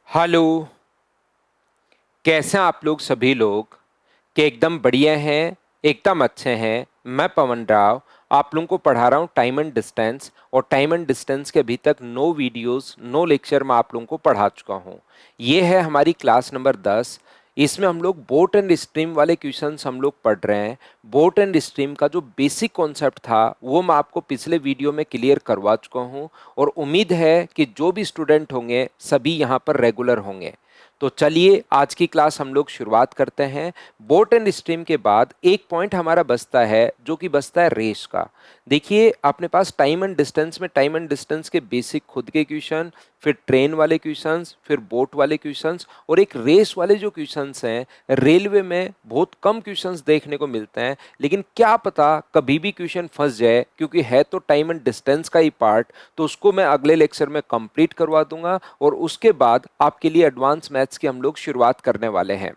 Hello. कैसे हैं आप लोग सभी लोग? कि एकदम बढ़िया हैं, एकदम अच्छे हैं। मैं पवन राव आप लोगों को पढ़ा रहा हूँ टाइम एंड डिस्टेंस, और टाइम एंड डिस्टेंस के अभी तक नो वीडियोस नो लेक्चर मैं आप लोगों को पढ़ा चुका हूँ। ये है हमारी क्लास नंबर 10। इसमें हम लोग बोट एंड स्ट्रीम वाले क्वेश्चंस हम लोग पढ़ रहे हैं। बोट एंड स्ट्रीम का जो बेसिक कॉन्सेप्ट था वो मैं आपको पिछले वीडियो में क्लियर करवा चुका हूँ, और उम्मीद है कि जो भी स्टूडेंट होंगे सभी यहाँ पर रेगुलर होंगे। तो चलिए आज की क्लास हम लोग शुरुआत करते हैं। बोट एंड स्ट्रीम के बाद एक पॉइंट हमारा बचता है जो कि बचता है रेस का। देखिए अपने पास टाइम एंड डिस्टेंस में टाइम एंड डिस्टेंस के बेसिक खुद के क्वेश्चन, फिर ट्रेन वाले क्वेश्चंस, फिर बोट वाले क्वेश्चंस, और एक रेस वाले जो क्वेश्चंस हैं रेलवे में बहुत कम क्वेश्चंस देखने को मिलते हैं। लेकिन क्या पता कभी भी क्वेश्चन फंस जाए, क्योंकि है तो टाइम एंड डिस्टेंस का ही पार्ट, तो उसको मैं अगले लेक्चर में कंप्लीट करवा दूंगा, और उसके बाद आपके लिए एडवांस मैथ्स की हम लोग शुरुआत करने वाले हैं।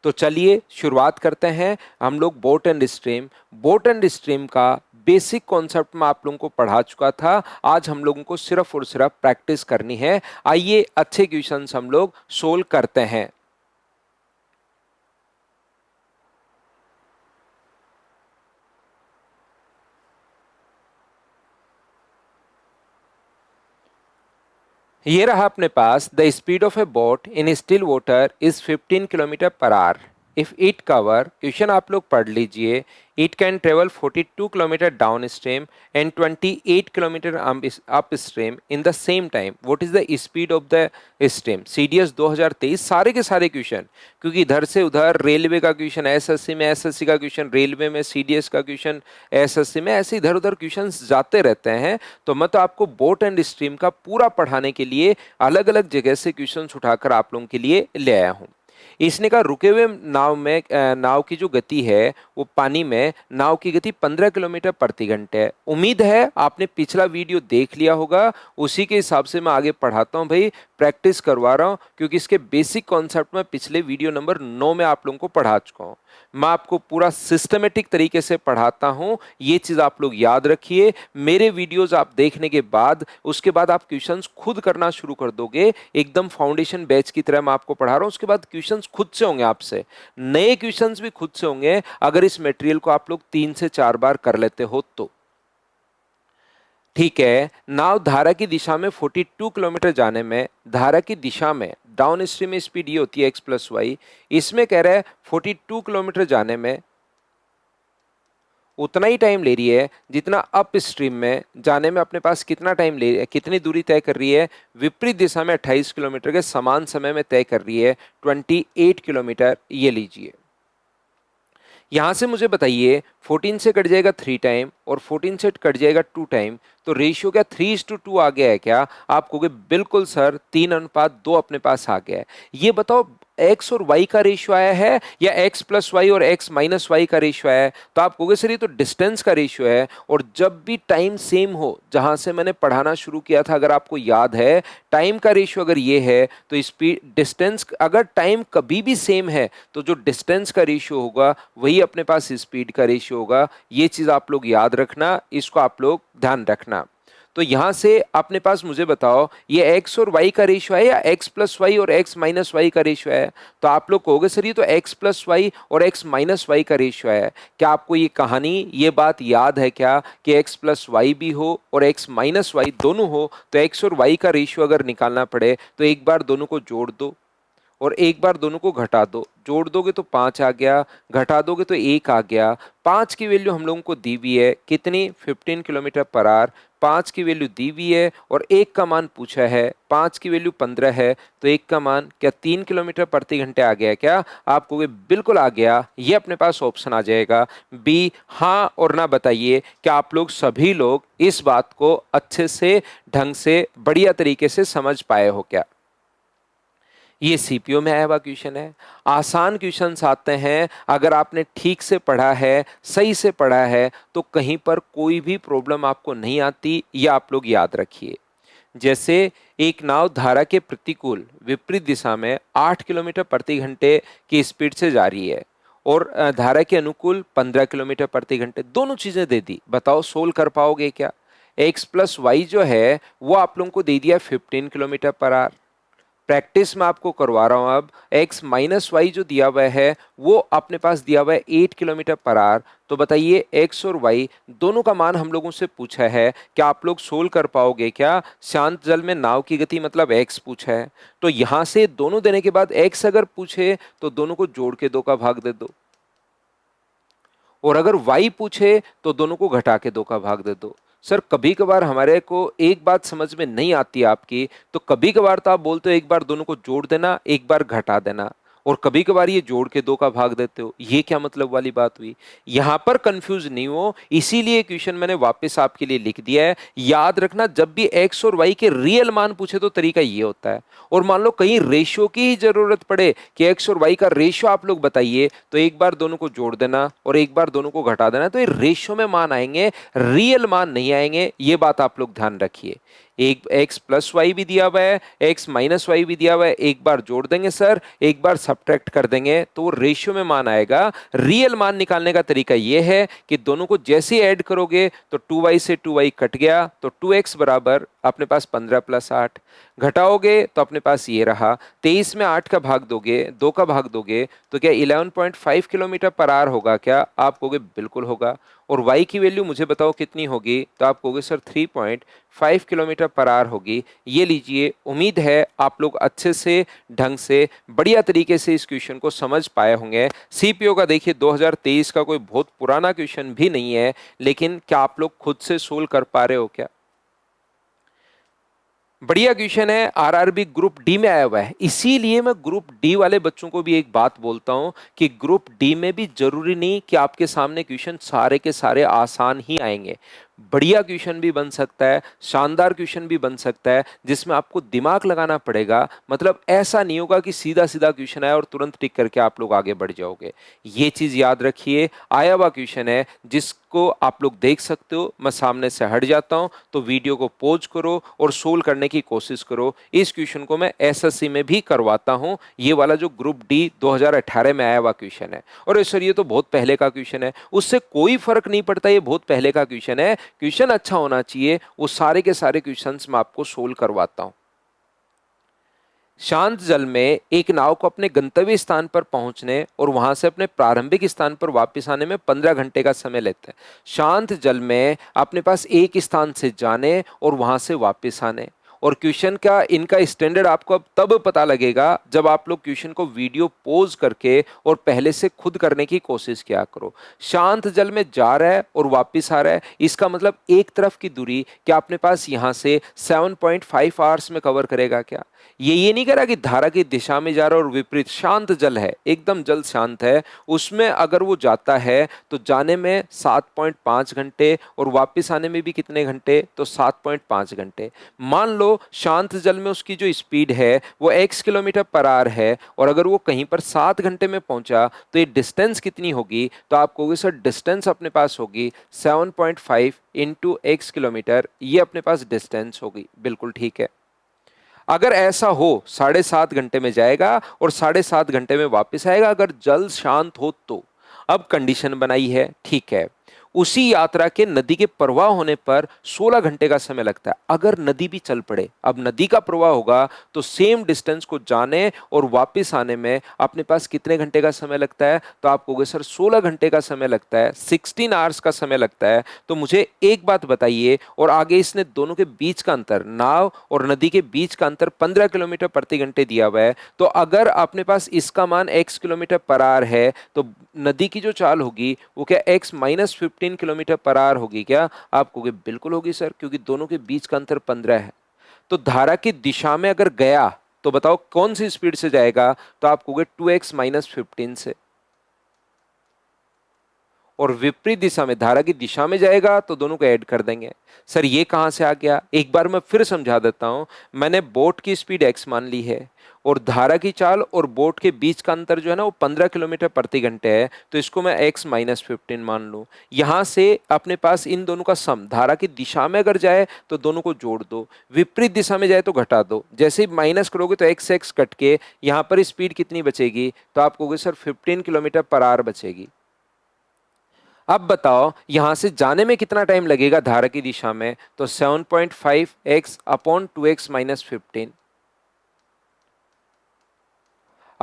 तो चलिए शुरुआत करते हैं हम लोग boat and stream. Boat and stream का बेसिक कॉन्सेप्ट मैं आप लोगों को पढ़ा चुका था। आज हम लोगों को सिर्फ और सिर्फ प्रैक्टिस करनी है। आइए अच्छे क्वेश्चंस हम लोग सोल्व करते हैं। ये रहा अपने पास, the speed of a boat in still water is 15 kilometre per hour. If it cover, question आप लोग पढ़ लीजिए, it can travel 42 kilometre downstream and 28 kilometre upstream in the same time, what is the speed of the stream. CDS 2023 सारे के सारे question, क्योंकि इधर से उधर रेलवे का क्वेश्चन एसएससी में, एसएससी का क्वेश्चन रेलवे में, सीडीएस का क्वेश्चन एसएससी में, ऐसे इधर उधर क्वेश्चन जाते रहते हैं। तो मैं तो आपको बोट एंड स्ट्रीम का पूरा पढ़ाने के लिए अलग अलग जगह से क्वेश्चन उठाकर आप लोगों के लिए ले आया हूँ। इसने कहा रुके हुए नाव में नाव की जो गति है वो पानी में नाव की गति 15 किलोमीटर प्रति घंटे है। उम्मीद है आपने पिछला वीडियो देख लिया होगा, उसी के हिसाब से मैं आगे पढ़ाता हूं भाई, प्रैक्टिस करवा रहा हूं, क्योंकि इसके बेसिक कॉन्सेप्ट में पिछले वीडियो नंबर 9 में आप लोगों को पढ़ा चुका हूं। मैं आपको पूरा सिस्टमेटिक तरीके से पढ़ाता हूं, ये चीज आप लोग याद रखिए। मेरे वीडियोस आप देखने के बाद उसके बाद आप क्वेश्चंस खुद करना शुरू कर दोगे, एकदम फाउंडेशन बैच की तरह मैं आपको पढ़ा रहा हूं। उसके बाद क्वेश्चंस खुद से होंगे, आपसे नए क्वेश्चंस भी खुद से होंगे, अगर इस मटेरियल को आप लोग 3 से 4 बार कर लेते हो तो। ठीक है, नाव धारा की दिशा में 42 किलोमीटर जाने में, धारा की दिशा में डाउन स्ट्रीम में स्पीड ये होती है एक्स प्लस वाई। इसमें कह रहा है 42 किलोमीटर जाने में उतना ही टाइम ले रही है जितना अप स्ट्रीम में जाने में अपने पास कितना टाइम ले, कितनी दूरी तय कर रही है, विपरीत दिशा में 28 किलोमीटर के समान समय में तय कर रही है 28 किलोमीटर। ये लीजिए, यहां से मुझे बताइए 14 से कट जाएगा 3 टाइम और 14 से कट जाएगा 2 टाइम, तो रेशियो क्या 3:2 आ गया है क्या? आप कहोगे बिल्कुल सर 3:2 अपने पास आ गया है। ये बताओ एक्स और वाई का रेशियो आया है या एक्स प्लस वाई और एक्स माइनस वाई का रेशियो आया है? तो आप कहोगे सर ये तो डिस्टेंस का रेशियो है। और जब भी टाइम सेम हो, जहां से मैंने पढ़ाना शुरू किया था अगर आपको याद है, टाइम का रेशियो अगर ये है तो स्पीड डिस्टेंस, अगर टाइम कभी भी सेम है तो जो डिस्टेंस का रेशियो होगा वही अपने पास स्पीड का रेशियो होगा। ये चीज आप लोग याद रखना, इसको आप लोग ध्यान रखना। तो यहां से अपने पास मुझे बताओ ये एक्स और वाई का रेशियो है या एक्स प्लस वाई और एक्स माइनस वाई का रेशियो है? तो आप लोग कहोगे सर ये तो एक्स प्लस वाई और एक्स माइनस वाई का रेशियो है। क्या आपको ये कहानी, ये बात याद है क्या कि एक्स प्लस वाई भी हो और एक्स माइनस वाई दोनों हो, तो एक्स और वाई का रेशियो अगर निकालना पड़े तो एक बार दोनों को जोड़ दो और एक बार दोनों को घटा दो। जोड़ दोगे तो 5 आ गया, घटा दोगे तो 1 आ गया। 5 की वैल्यू हम लोगों को दी हुई है कितनी, 15 किलोमीटर पर आवर। 5 की वैल्यू दी हुई है और 1 का मान पूछा है, 5 की वैल्यू 15 है, तो 1 का मान क्या 3 किलोमीटर प्रति घंटे आ गया क्या? आप कहोगे बिल्कुल आ गया। ये अपने पास ऑप्शन आ जाएगा बी। हाँ और ना बताइए क्या आप लोग सभी लोग इस बात को अच्छे से, ढंग से, बढ़िया तरीके से समझ पाए हो क्या? ये सीपीओ में आया हुआ क्वेश्चन है। आसान क्वेश्चंस आते हैं, अगर आपने ठीक से पढ़ा है, सही से पढ़ा है, तो कहीं पर कोई भी प्रॉब्लम आपको नहीं आती, ये आप लोग याद रखिए। जैसे एक नाव धारा के प्रतिकूल विपरीत दिशा में 8 किलोमीटर प्रति घंटे की स्पीड से जा रही है और धारा के अनुकूल 15 किलोमीटर प्रति घंटे, दोनों चीजें दे दी। बताओ सोल्व कर पाओगे क्या? एक्स प्लस वाई जो है वो आप लोगों को दे दिया 15 किलोमीटर पर आवर, प्रैक्टिस में आपको करवा रहा हूं। अब x माइनस वाई जो दिया हुआ है वो अपने पास दिया हुआ है 8 किलोमीटर पर आवर। तो बताइए x और y दोनों का मान हम लोगों से पूछा है, क्या आप लोग सोल्व कर पाओगे क्या? शांत जल में नाव की गति मतलब x पूछा है, तो यहां से दोनों देने के बाद x अगर पूछे तो दोनों को जोड़ के 2 का भाग दे दो, और अगर y पूछे तो दोनों को घटा के 2 का भाग दे दो। सर कभी कभार हमारे को एक बात समझ में नहीं आती है आपकी, तो कभी कभार तो आप बोलते हो एक बार दोनों को जोड़ देना, एक बार घटा देना, और कभी कभार ये जोड़ के 2 का भाग देते हो। ये क्या मतलब वाली बात हुई? यहां पर कंफ्यूज नहीं हो, इसीलिए क्वेश्चन मैंने वापस आपके लिए लिख दिया है। याद रखना, जब भी एक्स और वाई के रियल मान पूछे तो तरीका ये होता है। और मान लो कहीं रेशियो की ही जरूरत पड़े कि एक्स और वाई का रेशियो आप लोग बताइए, तो एक बार दोनों को जोड़ देना और एक बार दोनों को घटा देना, तो ये रेशियो में मान आएंगे, रियल मान नहीं आएंगे। ये बात आप लोग ध्यान रखिए। एक एक्स प्लस वाई भी दिया हुआ है, एक्स माइनस वाई भी दिया हुआ है, एक बार जोड़ देंगे सर, एक बार सब्ट्रैक्ट कर देंगे, तो वो रेशियो में मान आएगा। रियल मान निकालने का तरीका ये है कि दोनों को जैसे ऐड करोगे तो 2y से 2y कट गया, तो 2x बराबर अपने पास 15 प्लस 8, घटाओगे तो अपने पास ये रहा। 23 में 8 का भाग दोगे, 2 का भाग दोगे, तो क्या 11.5 किलोमीटर पर आवर होगा क्या? आप कहोगे बिल्कुल होगा। और y की वैल्यू मुझे बताओ कितनी होगी? तो आप कहोगे सर 3.5 किलोमीटर पर आवर होगी। ये लीजिए, उम्मीद है आप लोग अच्छे से ढंग से बढ़िया तरीके से इस क्वेश्चन को समझ पाए होंगे। सीपीओ का देखिए 2023 का कोई बहुत पुराना क्वेश्चन भी नहीं है, लेकिन क्या आप लोग खुद से सोल्व कर पा रहे हो क्या? बढ़िया क्वेश्चन है, आरआरबी ग्रुप डी में आया हुआ है। इसीलिए मैं ग्रुप डी वाले बच्चों को भी एक बात बोलता हूं कि ग्रुप डी में भी जरूरी नहीं कि आपके सामने क्वेश्चन सारे के सारे आसान ही आएंगे। बढ़िया क्वेश्चन भी बन सकता है, शानदार क्वेश्चन भी बन सकता है, जिसमें आपको दिमाग लगाना पड़ेगा। मतलब ऐसा नहीं होगा कि सीधा सीधा क्वेश्चन आया और तुरंत टिक करके आप लोग आगे बढ़ जाओगे। ये चीज याद रखिए। आया हुआ क्वेश्चन है जिसको आप लोग देख सकते हो। मैं सामने से हट जाता हूं, तो वीडियो को पॉज करो और सोल्व करने की कोशिश करो। इस क्वेश्चन को मैं एसएससी में भी करवाता हूं। ये वाला जो ग्रुप डी 2018 में आया हुआ क्वेश्चन है, और सर ये तो बहुत पहले का क्वेश्चन है। उससे कोई फर्क नहीं पड़ता, ये बहुत पहले का क्वेश्चन है। क्वेश्चन अच्छा होना चाहिए, वो सारे के सारे क्वेश्चंस मैं आपको सोल्व करवाता हूं। शांत जल में एक नाव को अपने गंतव्य स्थान पर पहुंचने और वहां से अपने प्रारंभिक स्थान पर वापस आने में 15 घंटे का समय लेता है। शांत जल में अपने पास एक स्थान से जाने और वहां से वापस आने। और क्वेश्चन का इनका स्टैंडर्ड आपको अब तब पता लगेगा जब आप लोग क्वेश्चन को वीडियो पॉज करके और पहले से खुद करने की कोशिश किया करो। शांत जल में जा रहा है और वापस आ रहा है, इसका मतलब एक तरफ की दूरी क्या अपने पास यहां से 7.5 आवर्स में कवर करेगा क्या? ये नहीं कह रहा कि धारा की दिशा में जा रहा है और विपरीत। शांत जल है, एकदम जल शांत है, उसमें अगर वो जाता है तो जाने में 7.5 घंटे और वापस आने में भी कितने घंटे? तो 7.5 घंटे। मान लो शांत जल में उसकी जो स्पीड है वो x किलोमीटर पर आवर है, और अगर वो कहीं पर 7 घंटे में पहुंचा तो ये डिस्टेंस कितनी होगी? तो आप कहोगे सर डिस्टेंस अपने पास होगी 7.5 इंटू एक्स किलोमीटर, ये अपने पास डिस्टेंस होगी। बिल्कुल ठीक है। अगर ऐसा हो 7.5 घंटे में जाएगा और 7.5 घंटे में वापस आएगा, अगर जल शांत हो तो। अब कंडीशन बनाई है, ठीक है, उसी यात्रा के नदी के प्रवाह होने पर 16 घंटे का समय लगता है। अगर नदी भी चल पड़े, अब नदी का प्रवाह होगा तो सेम डिस्टेंस को जाने और वापस आने में अपने पास कितने घंटे का समय लगता है? तो आप कहोगे सर 16 घंटे का समय लगता है, 16 आवर्स का समय लगता है। तो मुझे एक बात बताइए, और आगे इसने दोनों के बीच का अंतर, नाव और नदी के बीच का अंतर 15 किलोमीटर प्रति घंटे दिया हुआ है। तो अगर अपने पास इसका मान x किलोमीटर पर आवर है, तो नदी की जो चाल होगी वो क्या x minus 15 kilometre per our होगी क्या? आप कहोगे बिल्कुल होगी सर, क्योंकि दोनों के बीच का अंतर 15 है। तो धारा की दिशा में अगर गया तो बताओ कौन सी स्पीड से जाएगा? तो आप कहोगे 2x माइनस 15 से। और विपरीत दिशा में, धारा की दिशा में जाएगा तो दोनों को ऐड कर देंगे। सर ये कहां से आ गया? एक बार मैं फिर समझा देता हूं। मैंने बोट की स्पीड x मान ली है, और धारा की चाल और बोट के बीच का अंतर जो है ना वो 15 किलोमीटर प्रति घंटे है, तो इसको मैं x माइनस 15 मान लूं। यहां से अपने पास इन दोनों का सम, धारा की दिशा में अगर जाए तो दोनों को जोड़ दो, विपरीत दिशा में जाए तो घटा दो। जैसे ही माइनस करोगे तो x x कट के यहां पर स्पीड कितनी बचेगी? तो आप कहोगे सर 15 किलोमीटर पर आवर बचेगी। अब बताओ यहां से जाने में कितना टाइम लगेगा धारा की दिशा में? तो 7.5 x अपॉन 2x माइनस 15।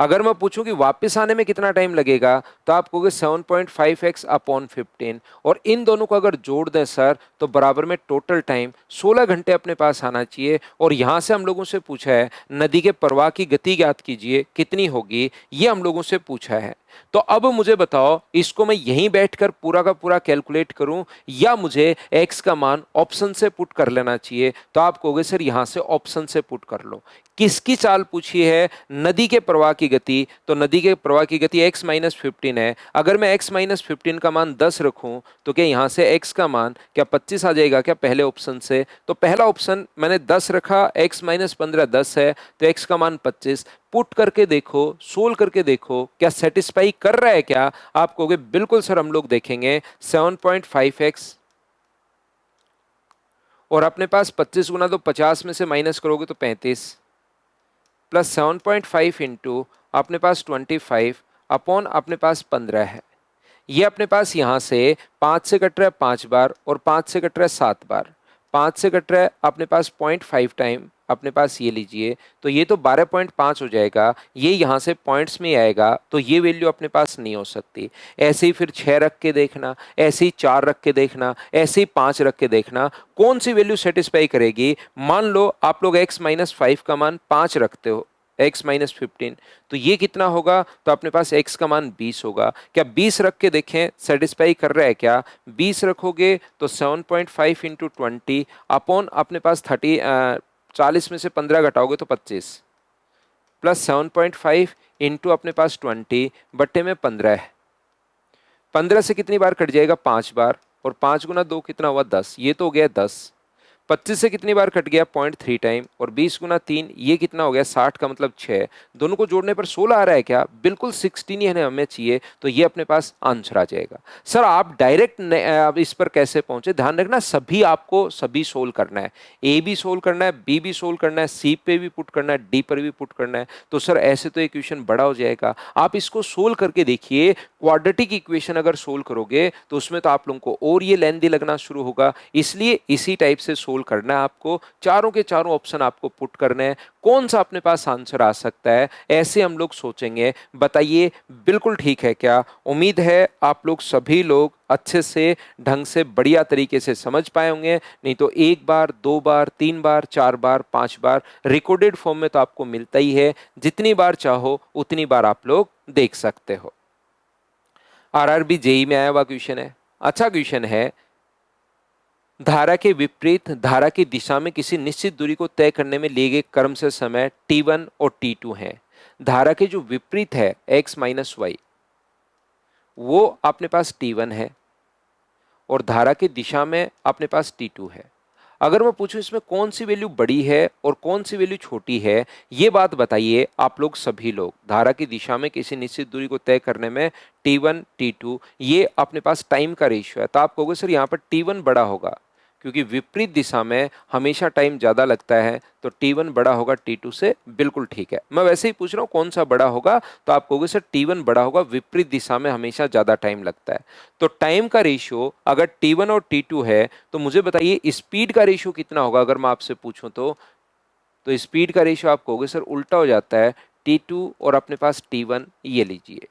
अगर मैं पूछूं कि वापस आने में कितना टाइम लगेगा, तो आप कहोगे 7.5x अपॉन 15, और इन दोनों को अगर जोड़ दें सर तो बराबर में टोटल टाइम 16 घंटे अपने पास आना चाहिए। और यहां से हम लोगों से पूछा है नदी के प्रवाह की गति ज्ञात कीजिए कितनी होगी, ये हम लोगों से पूछा है। तो अब मुझे बताओ, इसको मैं यहीं बैठकर पूरा का पूरा कैलकुलेट करूं या मुझे x का मान ऑप्शन से पुट कर लेना चाहिए? तो आप कहोगे सर यहां से ऑप्शन से पुट कर लो। किसकी चाल पूछी है? नदी के प्रवाह की गति। तो नदी के प्रवाह की गति x माइनस 15 है। अगर मैं x माइनस 15 का मान 10 रखूं तो क्या यहां से x का मान क्या 25 आ जाएगा क्या पहले ऑप्शन से? तो पहला ऑप्शन मैंने 10 रखा, x माइनस 15 10 है, तो x का मान 25। पुट करके देखो, सोल्व करके देखो, क्या सेटिस्फाई कर रहा है क्या? आप कहोगे बिल्कुल सर, हम लोग देखेंगे 7.5x और अपने पास 25 गुना, तो 50 में से माइनस करोगे तो 35 प्लस 7.5 इंटू अपने पास 25 अपॉन अपने पास 15 है। ये अपने पास यहां से 5 से कट रहा है 5 बार और 5 से कट रहा है 7 बार। 5 से कट रहा है अपने पास 0.5 टाइम, अपने पास ये लीजिए, तो ये तो 12.5 हो जाएगा। ये यहां से पॉइंट्स में आएगा, तो ये वैल्यू अपने पास नहीं हो सकती। ऐसे ही फिर 6 रख के देखना, ऐसे ही 4 रख के देखना, ऐसे ही 5 रख के देखना, कौन सी वैल्यू सेटिस्फाई करेगी। मान लो आप लोग x माइनस 5 का मान 5 रखते हो, x माइनस 15, तो ये कितना होगा? तो अपने पास x का मान 20 होगा। क्या 20 रख के देखें सेटिस्फाई कर रहा है क्या? 20 रखोगे तो 7.5 इंटू 20 अपॉन अपने पास 40 में से 15 घटाओगे तो 25 प्लस 7.5 इंटू अपने पास 20 बट्टे में 15 है। 15 से कितनी बार कट जाएगा? 5 बार, और 5 गुना 2 कितना हुआ? 10, ये तो हो गया 10। 25 से कितनी बार कट गया? 0.3 टाइम, और 20 गुना 3 ये कितना हो गया? 60 का मतलब 6। दोनों को जोड़ने पर 16 आ रहा है क्या? बिल्कुल 16 ही हमें चाहिए, तो ये अपने पास आंसर आ जाएगा। सर आप डायरेक्ट अब इस पर कैसे पहुंचे? ध्यान रखना सभी आपको सभी सोल्व करना है, ए भी सोल्व करना है, बी भी सोल्व करना है, सी पे भी पुट करना है, डी पर भी पुट करना है। तो सर ऐसे तो इक्वेशन बड़ा हो जाएगा, आप इसको सोल्व करके देखिए। क्वाड्रेटिक इक्वेशन अगर सोल्व करोगे तो उसमें तो आप लोगों को और ये लेंथी लगना शुरू होगा, इसलिए इसी टाइप से सोल्व करना है आपको। चारों के चारों ऑप्शन आपको पुट करने हैं, कौन सा अपने पास आंसर आ सकता है, ऐसे हम लोग सोचेंगे। बताइए बिल्कुल ठीक है क्या? उम्मीद है आप लोग सभी लोग अच्छे से ढंग से बढ़िया तरीके से समझ पाए होंगे। नहीं तो 1 बार 2 बार 3 बार 4 बार 5 बार रिकॉर्डेड फॉर्म में तो आपको मिलता ही है, जितनी बार चाहो उतनी बार आप लोग देख सकते हो। आरआरबी जेई में आया हुआ क्वेश्चन है, अच्छा क्वेश्चन है। धारा के विपरीत धारा की दिशा में किसी निश्चित दूरी को तय करने में लिए गए क्रम से समय t1 और t2 है। धारा के जो विपरीत है x माइनस वाई, वो अपने पास t1 है, और धारा की दिशा में अपने पास t2 है। अगर मैं पूछूं इसमें कौन सी वैल्यू बड़ी है और कौन सी वैल्यू छोटी है, ये बात बताइए आप लोग सभी लोग। धारा की दिशा में किसी निश्चित दूरी को तय करने में t1 t2 ये अपने पास टाइम का रेशियो है, तो आप कहोगे सर यहाँ पर t1 बड़ा होगा, क्योंकि विपरीत दिशा में हमेशा टाइम ज़्यादा लगता है, तो t1 बड़ा होगा t2 से। बिल्कुल ठीक है, मैं वैसे ही पूछ रहा हूँ कौन सा बड़ा होगा, तो आप कहोगे सर t1 बड़ा होगा, विपरीत दिशा में हमेशा ज़्यादा टाइम लगता है। तो टाइम का रेशियो अगर t1 और t2 है, तो मुझे बताइए स्पीड का रेशियो कितना होगा? अगर मैं आपसे पूछूं तो स्पीड का रेशियो आप कहोगे सर उल्टा हो जाता है, t2 और अपने पास t1। ये लीजिए,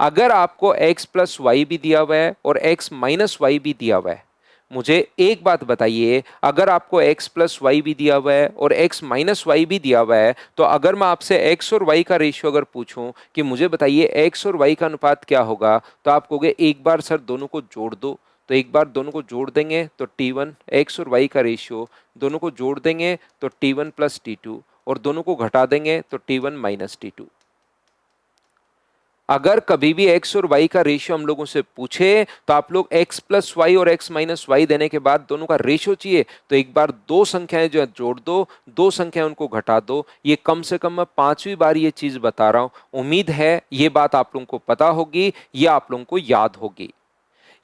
अगर आपको x प्लस वाई भी दिया हुआ है और x माइनस वाई भी दिया हुआ है, मुझे एक बात बताइए, अगर आपको x प्लस वाई भी दिया हुआ है और x माइनस वाई भी दिया हुआ है, तो अगर मैं आपसे x और y का रेशियो अगर पूछूं कि मुझे बताइए x और y का अनुपात क्या होगा, तो आप कहोगे एक बार सर दोनों को जोड़ दो। तो एक बार दोनों को जोड़ देंगे तो t1, x और y का रेशियो दोनों को जोड़ देंगे तो t1 प्लस t2, और दोनों को घटा देंगे तो t1 माइनस t2। अगर कभी भी x और y का रेशियो हम लोगों से पूछे, तो आप लोग x प्लस वाई और x माइनस वाई देने के बाद दोनों का रेशियो चाहिए, तो एक बार दो संख्याएं जो है जोड़ दो, दो संख्याएं उनको घटा दो। ये कम से कम मैं 5वीं बार ये चीज बता रहा हूं, उम्मीद है ये बात आप लोगों को पता होगी या आप लोगों को याद होगी।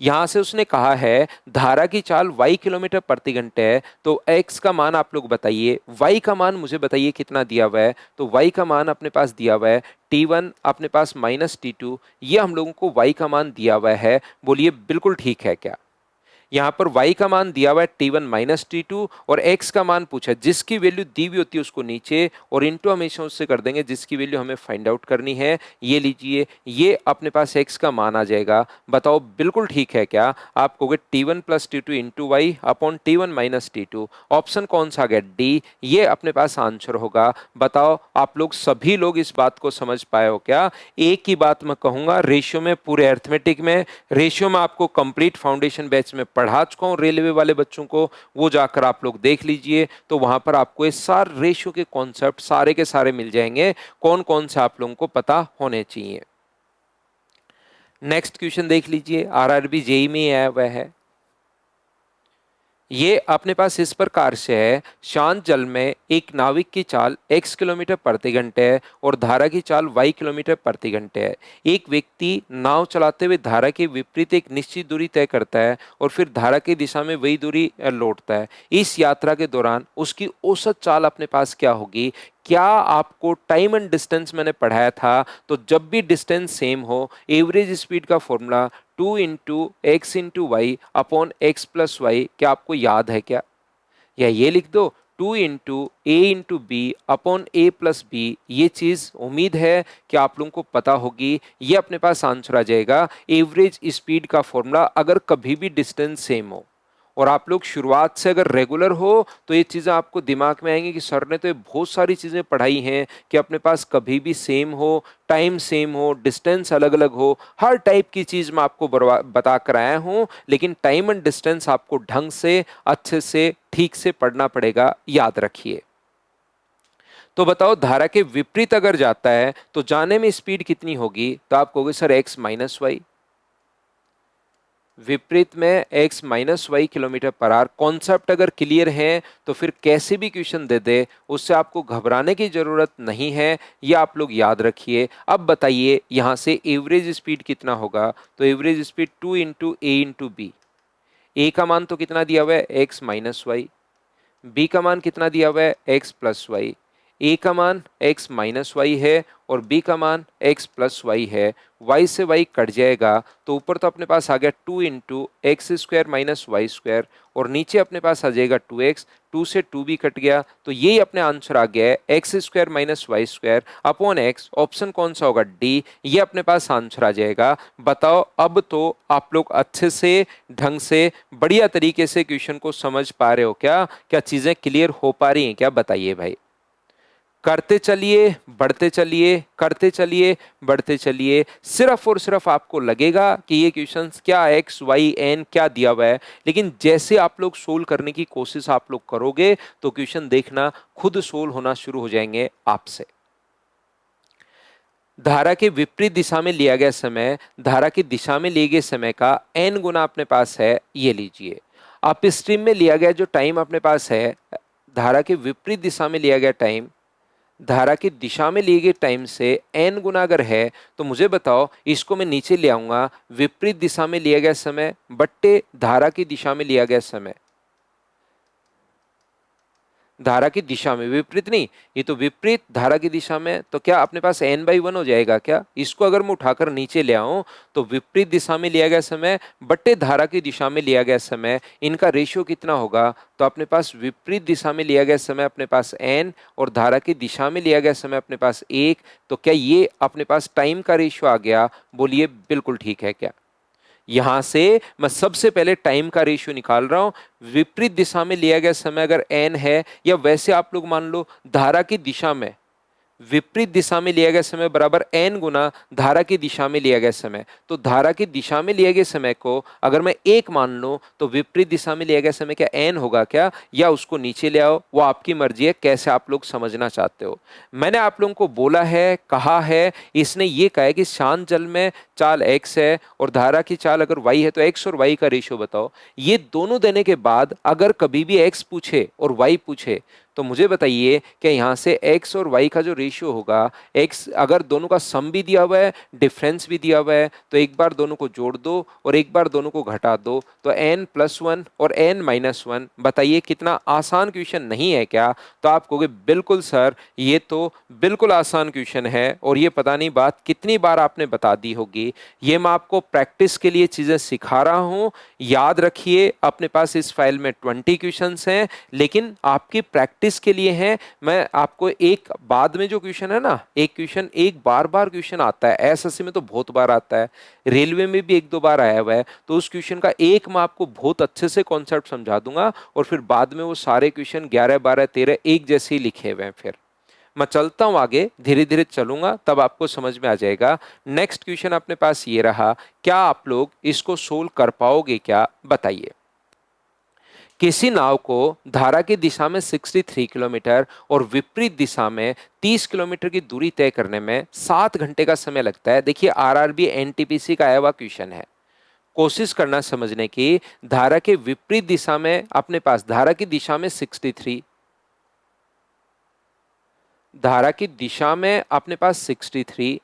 यहां से उसने कहा है धारा की चाल y किलोमीटर प्रति घंटे है, तो x का मान आप लोग बताइए, y का मान मुझे बताइए कितना दिया हुआ है। तो y का मान अपने पास दिया हुआ है t1 अपने पास माइनस t2, ये हम लोगों को y का मान दिया हुआ है। बोलिए बिल्कुल ठीक है क्या? यहाँ पर y का मान दिया हुआ है t1 माइनस t2 और x का मान पूछा, जिसकी वैल्यू दी हुई होती है उसको नीचे और इंटू हमेशा उससे कर देंगे जिसकी वैल्यू हमें फाइंड आउट करनी है। ये लीजिए, ये अपने पास x का मान आ जाएगा। बताओ बिल्कुल ठीक है क्या? आप कहोगे t1 plus t2 into y upon t1 minus t2। Option कौन सा आ गया? डी। ये अपने पास आंसर होगा। बताओ आप लोग सभी लोग इस बात को समझ पाए हो क्या? एक ही बात मैं कहूंगा, रेशियो में, पूरे अर्थमेटिक में रेशियो में आपको कंप्लीट फाउंडेशन बैच में पढ़ा चुका हूं रेलवे वाले बच्चों को, वो जाकर आप लोग देख लीजिए, तो वहां पर आपको ये सारे रेशियो के कॉन्सेप्ट सारे के सारे मिल जाएंगे, कौन कौन से आप लोगों को पता होने चाहिए। नेक्स्ट क्वेश्चन देख लीजिए, आरआरबी जेई में आया हुआ है। ये अपने पास इस प्रकार से है, शांत जल में एक नाविक की चाल x किलोमीटर प्रति घंटे है और धारा की चाल y किलोमीटर प्रति घंटे है। एक व्यक्ति नाव चलाते हुए धारा के विपरीत एक निश्चित दूरी तय करता है और फिर धारा की दिशा में वही दूरी लौटता है। इस यात्रा के दौरान उसकी औसत चाल अपने पास क्या होगी? क्या आपको टाइम एंड डिस्टेंस मैंने पढ़ाया था, तो जब भी डिस्टेंस सेम हो, एवरेज स्पीड का formula 2 into x into y upon x plus y, क्या आपको याद है क्या? या ये लिख दो 2 इंटू ए इंटू बी अपॉन ए प्लस बी। ये चीज उम्मीद है कि आप लोगों को पता होगी। ये अपने पास आंसर आ जाएगा एवरेज स्पीड का फॉर्मूला अगर कभी भी डिस्टेंस सेम हो। और आप लोग शुरुआत से अगर रेगुलर हो तो ये चीज़ें आपको दिमाग में आएंगी कि सर ने तो ये बहुत सारी चीज़ें पढ़ाई हैं कि अपने पास कभी भी सेम हो, टाइम सेम हो, डिस्टेंस अलग अलग हो, हर टाइप की चीज़ मैं आपको बता कर आया हूँ, लेकिन टाइम एंड डिस्टेंस आपको ढंग से, अच्छे से, ठीक से पढ़ना पड़ेगा, याद रखिए। तो बताओ धारा के विपरीत अगर जाता है तो जाने में स्पीड कितनी होगी? तो आप कहोगे सर एक्स माइनस वाई, विपरीत में x minus y kilometre per hour. Concept अगर क्लियर है तो फिर कैसे भी क्वेश्चन दे दे उससे आपको घबराने की जरूरत नहीं है, ये आप लोग याद रखिए। अब बताइए यहां से एवरेज स्पीड कितना होगा? तो एवरेज स्पीड 2 इंटू ए इंटू बी। ए का मान तो कितना दिया हुआ है? x minus Y. बी का मान कितना दिया हुआ है? x plus Y. ए का मान x माइनस वाई है और b का मान x प्लस वाई है। y से y कट जाएगा तो ऊपर तो अपने पास आ गया 2 into x square minus y square और नीचे अपने पास आ जाएगा 2x, 2 से 2 भी कट गया तो यही अपने आंसर आ गया है x square minus y square upon x. Option कौन सा होगा? डी। ये अपने पास आंसर आ जाएगा। बताओ अब तो आप लोग अच्छे से, ढंग से, बढ़िया तरीके से क्वेश्चन को समझ पा रहे हो क्या? क्या चीजें क्लियर हो पा रही हैं क्या? बताइए भाई। करते चलिए, बढ़ते चलिए, करते चलिए, बढ़ते चलिए। सिर्फ और सिर्फ आपको लगेगा कि ये क्वेश्चंस क्या एक्स वाई एन क्या दिया हुआ है, लेकिन जैसे आप लोग सोल्व करने की कोशिश आप लोग करोगे तो क्वेश्चन देखना खुद सोल्व होना शुरू हो जाएंगे आपसे। धारा के विपरीत दिशा में लिया गया समय धारा की दिशा में लिए गए समय का n गुना अपने पास है। ये लीजिए, अप स्ट्रीम में लिया गया जो टाइम अपने पास है, धारा के विपरीत दिशा में लिया गया टाइम धारा की दिशा में लिए गए टाइम से n गुना अगर है तो मुझे बताओ, इसको मैं नीचे ले आऊंगा, विपरीत दिशा में लिया गया समय बट्टे धारा की दिशा में लिया गया समय। धारा की दिशा में, विपरीत नहीं, ये तो विपरीत धारा की दिशा में, तो क्या अपने पास n/1 हो जाएगा क्या? इसको अगर मैं उठाकर नीचे ले आऊं तो विपरीत दिशा में लिया गया समय बट्टे धारा की दिशा में लिया गया समय, इनका रेशियो कितना होगा? तो अपने पास विपरीत दिशा में लिया गया समय अपने पास n और धारा की दिशा में लिया गया समय अपने पास 1। तो क्या ये अपने पास टाइम का रेशियो आ गया? बोलिए बिल्कुल ठीक है क्या? यहां से मैं सबसे पहले टाइम का रेशियो निकाल रहा हूं। विपरीत दिशा में लिया गया समय अगर n है, या वैसे आप लोग मान लो धारा की दिशा में विपरीत दिशा में लिया गया समय बराबर n गुना धारा की दिशा में लिया गया समय। तो धारा की दिशा में लिए गए समय को अगर मैं 1 मान लूं तो विपरीत दिशा में लिया गया समय क्या n होगा क्या? या उसको नीचे ले आओ, वो आपकी मर्जी है कैसे आप लोग समझना चाहते हो। मैंने आप लोगों को बोला है, कहा है, इसने ये कहा है कि शांत जल में चाल x है और धारा की चाल अगर y है तो x और y का रेशियो बताओ। ये दोनों देने के बाद अगर कभी भी x पूछे और y पूछे तो मुझे बताइए कि यहाँ से x और y का जो रेशियो होगा, x अगर दोनों का सम भी दिया हुआ है, डिफरेंस भी दिया हुआ है, तो एक बार दोनों को जोड़ दो और एक बार दोनों को घटा दो, तो n+1 और n-1। बताइए कितना आसान क्वेश्चन नहीं है क्या? तो आप कहोगे बिल्कुल सर, ये तो बिल्कुल आसान क्वेश्चन है और ये पता नहीं बात कितनी बार आपने बता दी होगी। होगी। ये मैं आपको प्रैक्टिस के लिए चीज़ें सिखा रहा हूँ। याद रखिए अपने पास इस फाइल में 20 क्वेश्चंस हैं, लेकिन आपकी प्रैक्टिस के लिए हैं। मैं आपको एक बाद में जो क्वेश्चन है ना, एक क्वेश्चन एक बार बार क्वेश्चन आता है, एसएससी में तो बहुत बार आता है, रेलवे में भी एक दो बार आया हुआ है, तो उस क्वेश्चन का एक मैं आपको बहुत अच्छे से कॉन्सेप्ट समझा दूंगा और फिर बाद में वो सारे क्वेश्चन 11 12 13 एक जैसे ही लिखे हुए हैं। फिर मैं चलता हूं आगे, धीरे धीरे चलूंगा, तब आपको समझ में आ जाएगा। नेक्स्ट क्वेश्चन अपने पास ये रहा, क्या आप लोग इसको सोल्व कर पाओगे क्या, बताइए। किसी नाव को धारा की दिशा में 63 किलोमीटर और विपरीत दिशा में 30 किलोमीटर की दूरी तय करने में 7 घंटे का समय लगता है। देखिए आरआरबी एनटीपीसी का आया हुआ क्वेश्चन है। कोशिश करना समझने की, धारा के विपरीत दिशा में अपने पास धारा की दिशा में 63, धारा की दिशा में अपने पास 63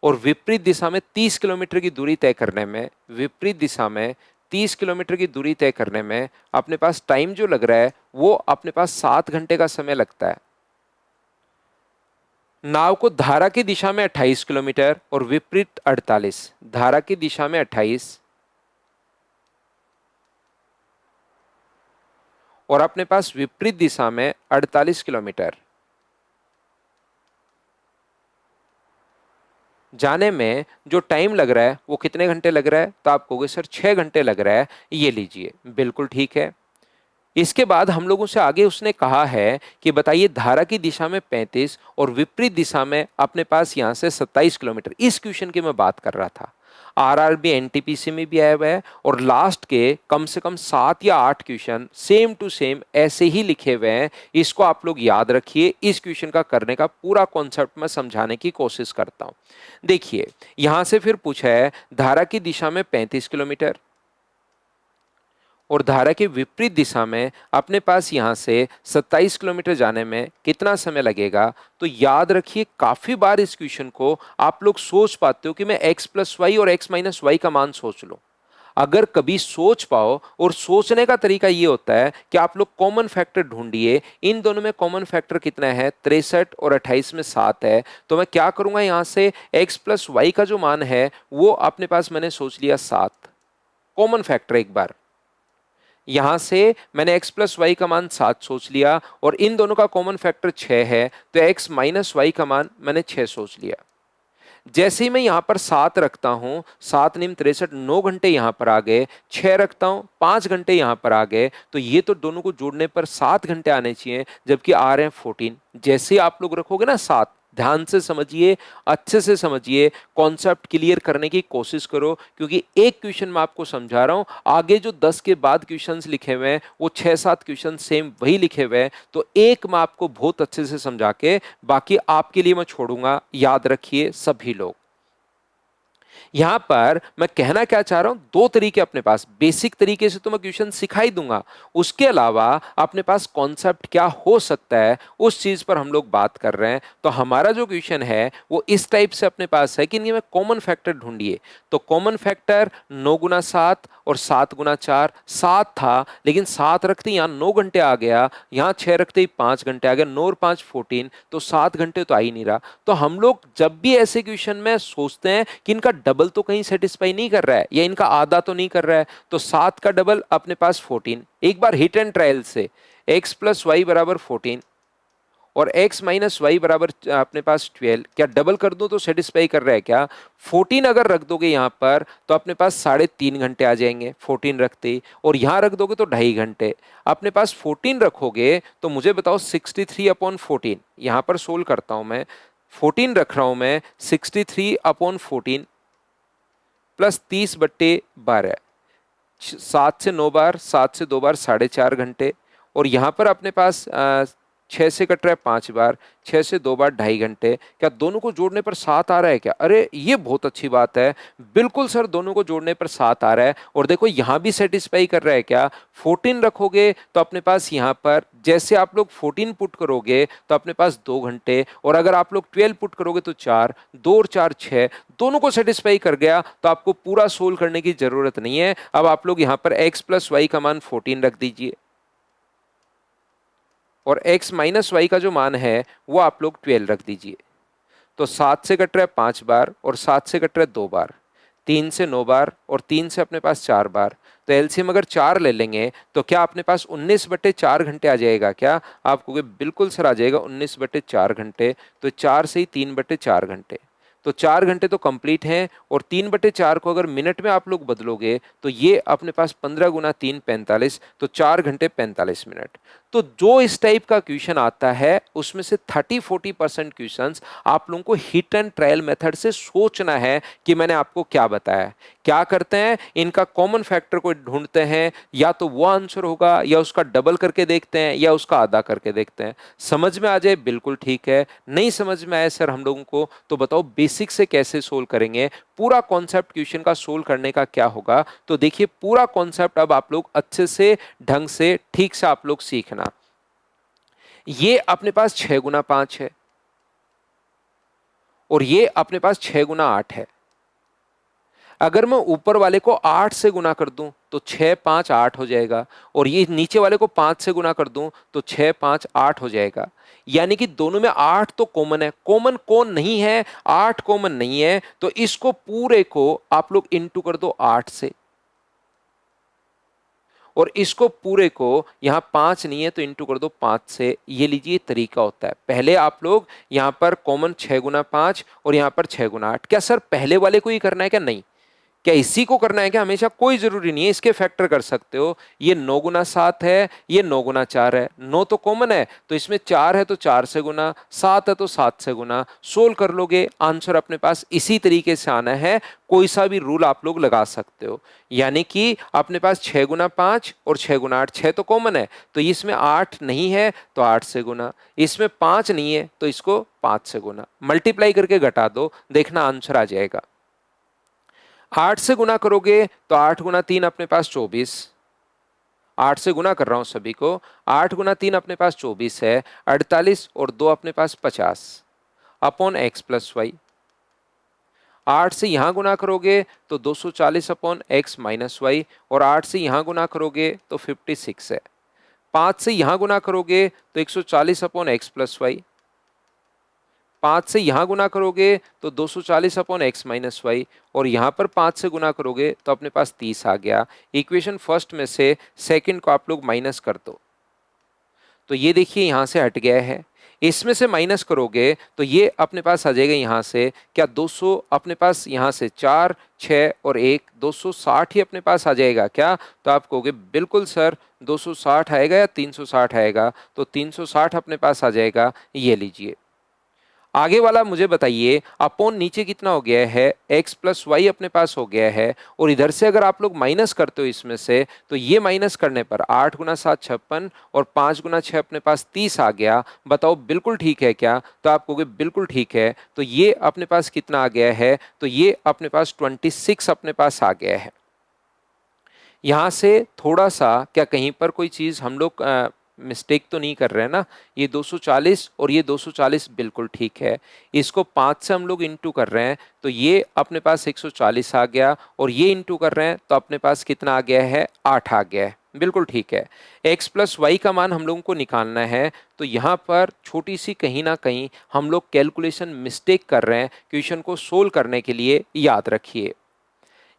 और विपरीत दिशा में 30 किलोमीटर की दूरी तय करने में, विपरीत दिशा में 30 किलोमीटर की दूरी तय करने में अपने पास टाइम जो लग रहा है वो अपने पास 7 घंटे का समय लगता है। नाव को धारा की दिशा में 28 किलोमीटर और विपरीत 48, धारा की दिशा में 28 और अपने पास विपरीत दिशा में 48 किलोमीटर जाने में जो टाइम लग रहा है वो कितने घंटे लग रहा है, तो आप कहोगे सर 6 घंटे लग रहा है। ये लीजिए, बिल्कुल ठीक है। इसके बाद हम लोगों से आगे उसने कहा है कि बताइए धारा की दिशा में 35 और विपरीत दिशा में अपने पास यहां से 27 किलोमीटर। इस क्वेश्चन की मैं बात कर रहा था, आरआरबी एनटीपीसी में भी आया हुआ है और लास्ट के कम से कम 7 या 8 क्वेश्चन सेम टू सेम ऐसे ही लिखे हुए हैं। इसको आप लोग याद रखिए। इस क्वेश्चन का करने का पूरा कॉन्सेप्ट मैं समझाने की कोशिश करता हूं। देखिए यहां से फिर पूछा है धारा की दिशा में 35 किलोमीटर और धारा के विपरीत दिशा में अपने पास यहां से 27 किलोमीटर जाने में कितना समय लगेगा। तो याद रखिए काफी बार इस क्वेश्चन को आप लोग सोच पाते हो कि मैं x प्लस वाई और x माइनस वाई का मान सोच लो। अगर कभी सोच पाओ, और सोचने का तरीका ये होता है कि आप लोग कॉमन फैक्टर ढूंढिए। इन दोनों में कॉमन फैक्टर कितना है, 63 और 28 में 7 है। तो मैं क्या करूंगा, यहां से x प्लस वाई का जो मान है वो अपने पास मैंने सोच लिया 7, कॉमन फैक्टर। एक बार यहां से मैंने x प्लस वाई का मान 7 सोच लिया और इन दोनों का कॉमन फैक्टर 6 है, तो x माइनस वाई का मान मैंने 6 सोच लिया। जैसे ही मैं यहां पर 7 रखता हूं, 7 निम 63, 9 घंटे यहां पर आ गए, 6 रखता हूं 5 घंटे यहां पर आ गए, तो ये तो दोनों को जोड़ने पर 7 घंटे आने चाहिए, जबकि आ रहे हैं 14। जैसे ही आप लोग रखोगे ना 7, ध्यान से समझिए, अच्छे से समझिए, कॉन्सेप्ट क्लियर करने की कोशिश करो, क्योंकि एक क्वेश्चन मैं आपको समझा रहा हूं, आगे जो 10 के बाद क्वेश्चंस लिखे हुए हैं वो 6-7 क्वेश्चन सेम वही लिखे हुए हैं। तो एक मैं आपको बहुत अच्छे से समझा के बाकी आपके लिए मैं छोड़ूंगा। याद रखिए सभी लोग, यहां पर मैं कहना क्या चाह रहा हूं, दो तरीके अपने पास, बेसिक तरीके से तो मैं क्वेश्चन सिखाई दूंगा, उसके अलावा अपने पास कॉन्सेप्ट क्या हो सकता है उस चीज पर हम लोग बात कर रहे हैं। तो हमारा जो क्वेश्चन है वो इस टाइप से अपने पास है कि इनमें कॉमन फैक्टर ढूंढिए। तो कॉमन फैक्टर 9 गुना 7 और 7 गुना 4, 7 था, लेकिन 7 रखते यहां 9 घंटे आ गया, यहां 6 रखते ही 5 घंटे आ गया, 9 और 5 14, तो 7 घंटे तो आ ही नहीं रहा। तो हम लोग जब भी ऐसे क्वेश्चन में सोचते हैं कि इनका डबल तो कहीं सेटिस्फाई नहीं कर रहा है या इनका आधा तो नहीं कर रहा है, तो 7 का डबल अपने पास 14। एक बार हिट एंड ट्रायल से x प्लस वाई बराबर 14 और x माइनस वाई बराबर अपने पास 12, क्या डबल कर दो तो सेटिस्फाई कर रहा है क्या? 14 अगर रख दोगे यहां पर तो अपने पास 3.5 घंटे आ जाएंगे 14 रखते ही, और यहां रख दोगे तो 2.5 घंटे। अपने पास 14 रखोगे तो मुझे बताओ 63/14, यहां पर सोल्व करता हूं मैं, 14 रख रहा हूं मैं, 63/14 प्लस 30/12, 7 से 9 बार, 7 से 2 बार 4.5 घंटे, और यहां पर अपने पास 6 से कट रहा है 5 बार, 6 से 2 बार 2.5 घंटे। क्या दोनों को जोड़ने पर 7 आ रहा है क्या? अरे ये बहुत अच्छी बात है, बिल्कुल सर दोनों को जोड़ने पर 7 आ रहा है। और देखो यहां भी सेटिस्फाई कर रहा है क्या? 14 रखोगे तो अपने पास यहां पर जैसे आप लोग 14 पुट करोगे तो अपने पास 2 घंटे, और अगर आप लोग 12 पुट करोगे तो 4, 2 और 4 6, दोनों को सेटिस्फाई कर गया, तो आपको पूरा सोल्व करने की जरूरत नहीं है। अब आप लोग यहां पर x प्लस वाई का मान 14 रख दीजिए और x माइनस वाई का जो मान है वो आप लोग 12 रख दीजिए। तो 7 से कट रहा है 5 बार और 7 से कट रहा है 2 बार, 3 से 9 बार और 3 से अपने पास 4 बार। तो एलसीएम अगर 4 ले लेंगे तो क्या अपने पास 19/4 घंटे आ जाएगा क्या? आप कहोगे बिल्कुल सर आ जाएगा 19/4 घंटे। तो 4 से ही 3/4 घंटे, तो 4 घंटे तो कंप्लीट हैं। और 3/4 को अगर मिनट में आप लोग बदलोगे तो ये अपने पास 15 गुना 3 45, तो 4 घंटे 45 मिनट। तो जो इस टाइप का क्वेश्चन आता है उसमें से 30-40% क्वेश्चंस आप लोगों को हिट एंड ट्रायल मेथड से सोचना है कि मैंने आपको क्या बताया। क्या करते हैं, इनका कॉमन फैक्टर को ढूंढते हैं, या तो वो आंसर होगा या उसका डबल करके देखते हैं या उसका आधा करके देखते हैं। समझ में आ जाए बिल्कुल ठीक है, नहीं समझ में आए सर हम लोगों को तो बताओ बेसिक से कैसे सोल्व करेंगे, पूरा कॉन्सेप्ट क्वेश्चन का सोल्व करने का क्या होगा। तो देखिए पूरा कॉन्सेप्ट अब आप लोग अच्छे से ढंग से ठीक से आप लोग सीखना। ये अपने पास 6 गुना 5 है और ये अपने पास 6 गुना 8 है। अगर मैं ऊपर वाले को 8 से गुना कर दूं तो 6 5 8 हो जाएगा, और ये नीचे वाले को 5 से गुना कर दूं तो 6 5 8 हो जाएगा। यानी कि दोनों में 8 तो कॉमन है। कॉमन कौन नहीं है? 8 कॉमन नहीं है, तो इसको पूरे को आप लोग इंटू कर दो 8 से, और इसको पूरे को यहां 5 नहीं है तो इंटू कर दो 5 से। ये लीजिए तरीका होता है। पहले आप लोग यहां पर कॉमन 6 गुना 5 और यहां पर 6 गुना 8। क्या सर पहले वाले को ही करना है क्या? नहीं। क्या इसी को करना है क्या हमेशा? कोई जरूरी नहीं है, इसके फैक्टर कर सकते हो। ये 9 गुना 7 है, ये 9 गुना 4 है। 9 तो कॉमन है तो इसमें 4 है तो 4 से गुना, 7 है तो 7 से गुना। सोल्व कर लोगे आंसर अपने पास इसी तरीके से आना है। कोई सा भी रूल आप लोग लगा सकते हो। यानी कि अपने पास 6 गुना 5 और 6 गुना 8, 6 तो कॉमन है तो इसमें 8 नहीं है तो 8 से गुना, इसमें 5 नहीं है तो इसको 5 से गुना, मल्टीप्लाई करके घटा दो, देखना आंसर आ जाएगा। 8 से गुना करोगे तो 8 गुना 3 अपने पास 24। 8 से गुना कर रहा हूं सभी को। 8 गुना 3 अपने पास 24 है, 48 और 2 अपने पास 50 अपॉन एक्स प्लस वाई। 8 से यहां गुना करोगे तो 240 अपॉन एक्स माइनस वाई, और 8 से यहां गुना करोगे तो 56 है। 5 से यहां गुना करोगे तो 140 अपॉन एक्स प्लस वाई। 5 से यहां गुना करोगे तो 240 अपॉन एक्स माइनस वाई, और यहां पर 5 से गुना करोगे तो अपने पास 30 आ गया। इक्वेशन फर्स्ट में से सेकंड को आप लोग माइनस कर दो, तो ये देखिए यहां से हट गया है। इसमें से माइनस करोगे तो ये अपने पास आ जाएगा यहां से, क्या 200 अपने पास यहां से 4 6 और 1 260 ही अपने पास आ जाएगा क्या? तो आप कहोगे बिल्कुल सर 260 आएगा या 360 आएगा? तो 360 अपने पास आ जाएगा। ये लीजिए आगे वाला मुझे बताइए, अपॉन नीचे कितना हो गया है? x प्लस वाई अपने पास हो गया है, और इधर से अगर आप लोग माइनस करते हो इसमें से तो ये माइनस करने पर 8 गुना 7 56 और 5 गुना 6 अपने पास 30 आ गया। बताओ बिल्कुल ठीक है क्या? तो आप कहोगे बिल्कुल ठीक है। तो ये अपने पास कितना आ गया है? तो ये अपने पास 26 अपने पास आ गया है। यहाँ से थोड़ा सा क्या कहीं पर कोई चीज़ हम लोग मिस्टेक तो नहीं कर रहे हैं ना? ये 240 और ये 240 बिल्कुल ठीक है। इसको 5 से हम लोग इंटू कर रहे हैं तो ये अपने पास 140 आ गया, और ये इंटू कर रहे हैं तो अपने पास कितना आ गया है? 8 आ गया है। बिल्कुल ठीक है। x प्लस वाई का मान हम लोगों को निकालना है, तो यहाँ पर छोटी सी कहीं ना कहीं हम लोग कैलकुलेशन मिस्टेक कर रहे हैं। क्वेश्चन को सोल्व करने के लिए याद रखिए,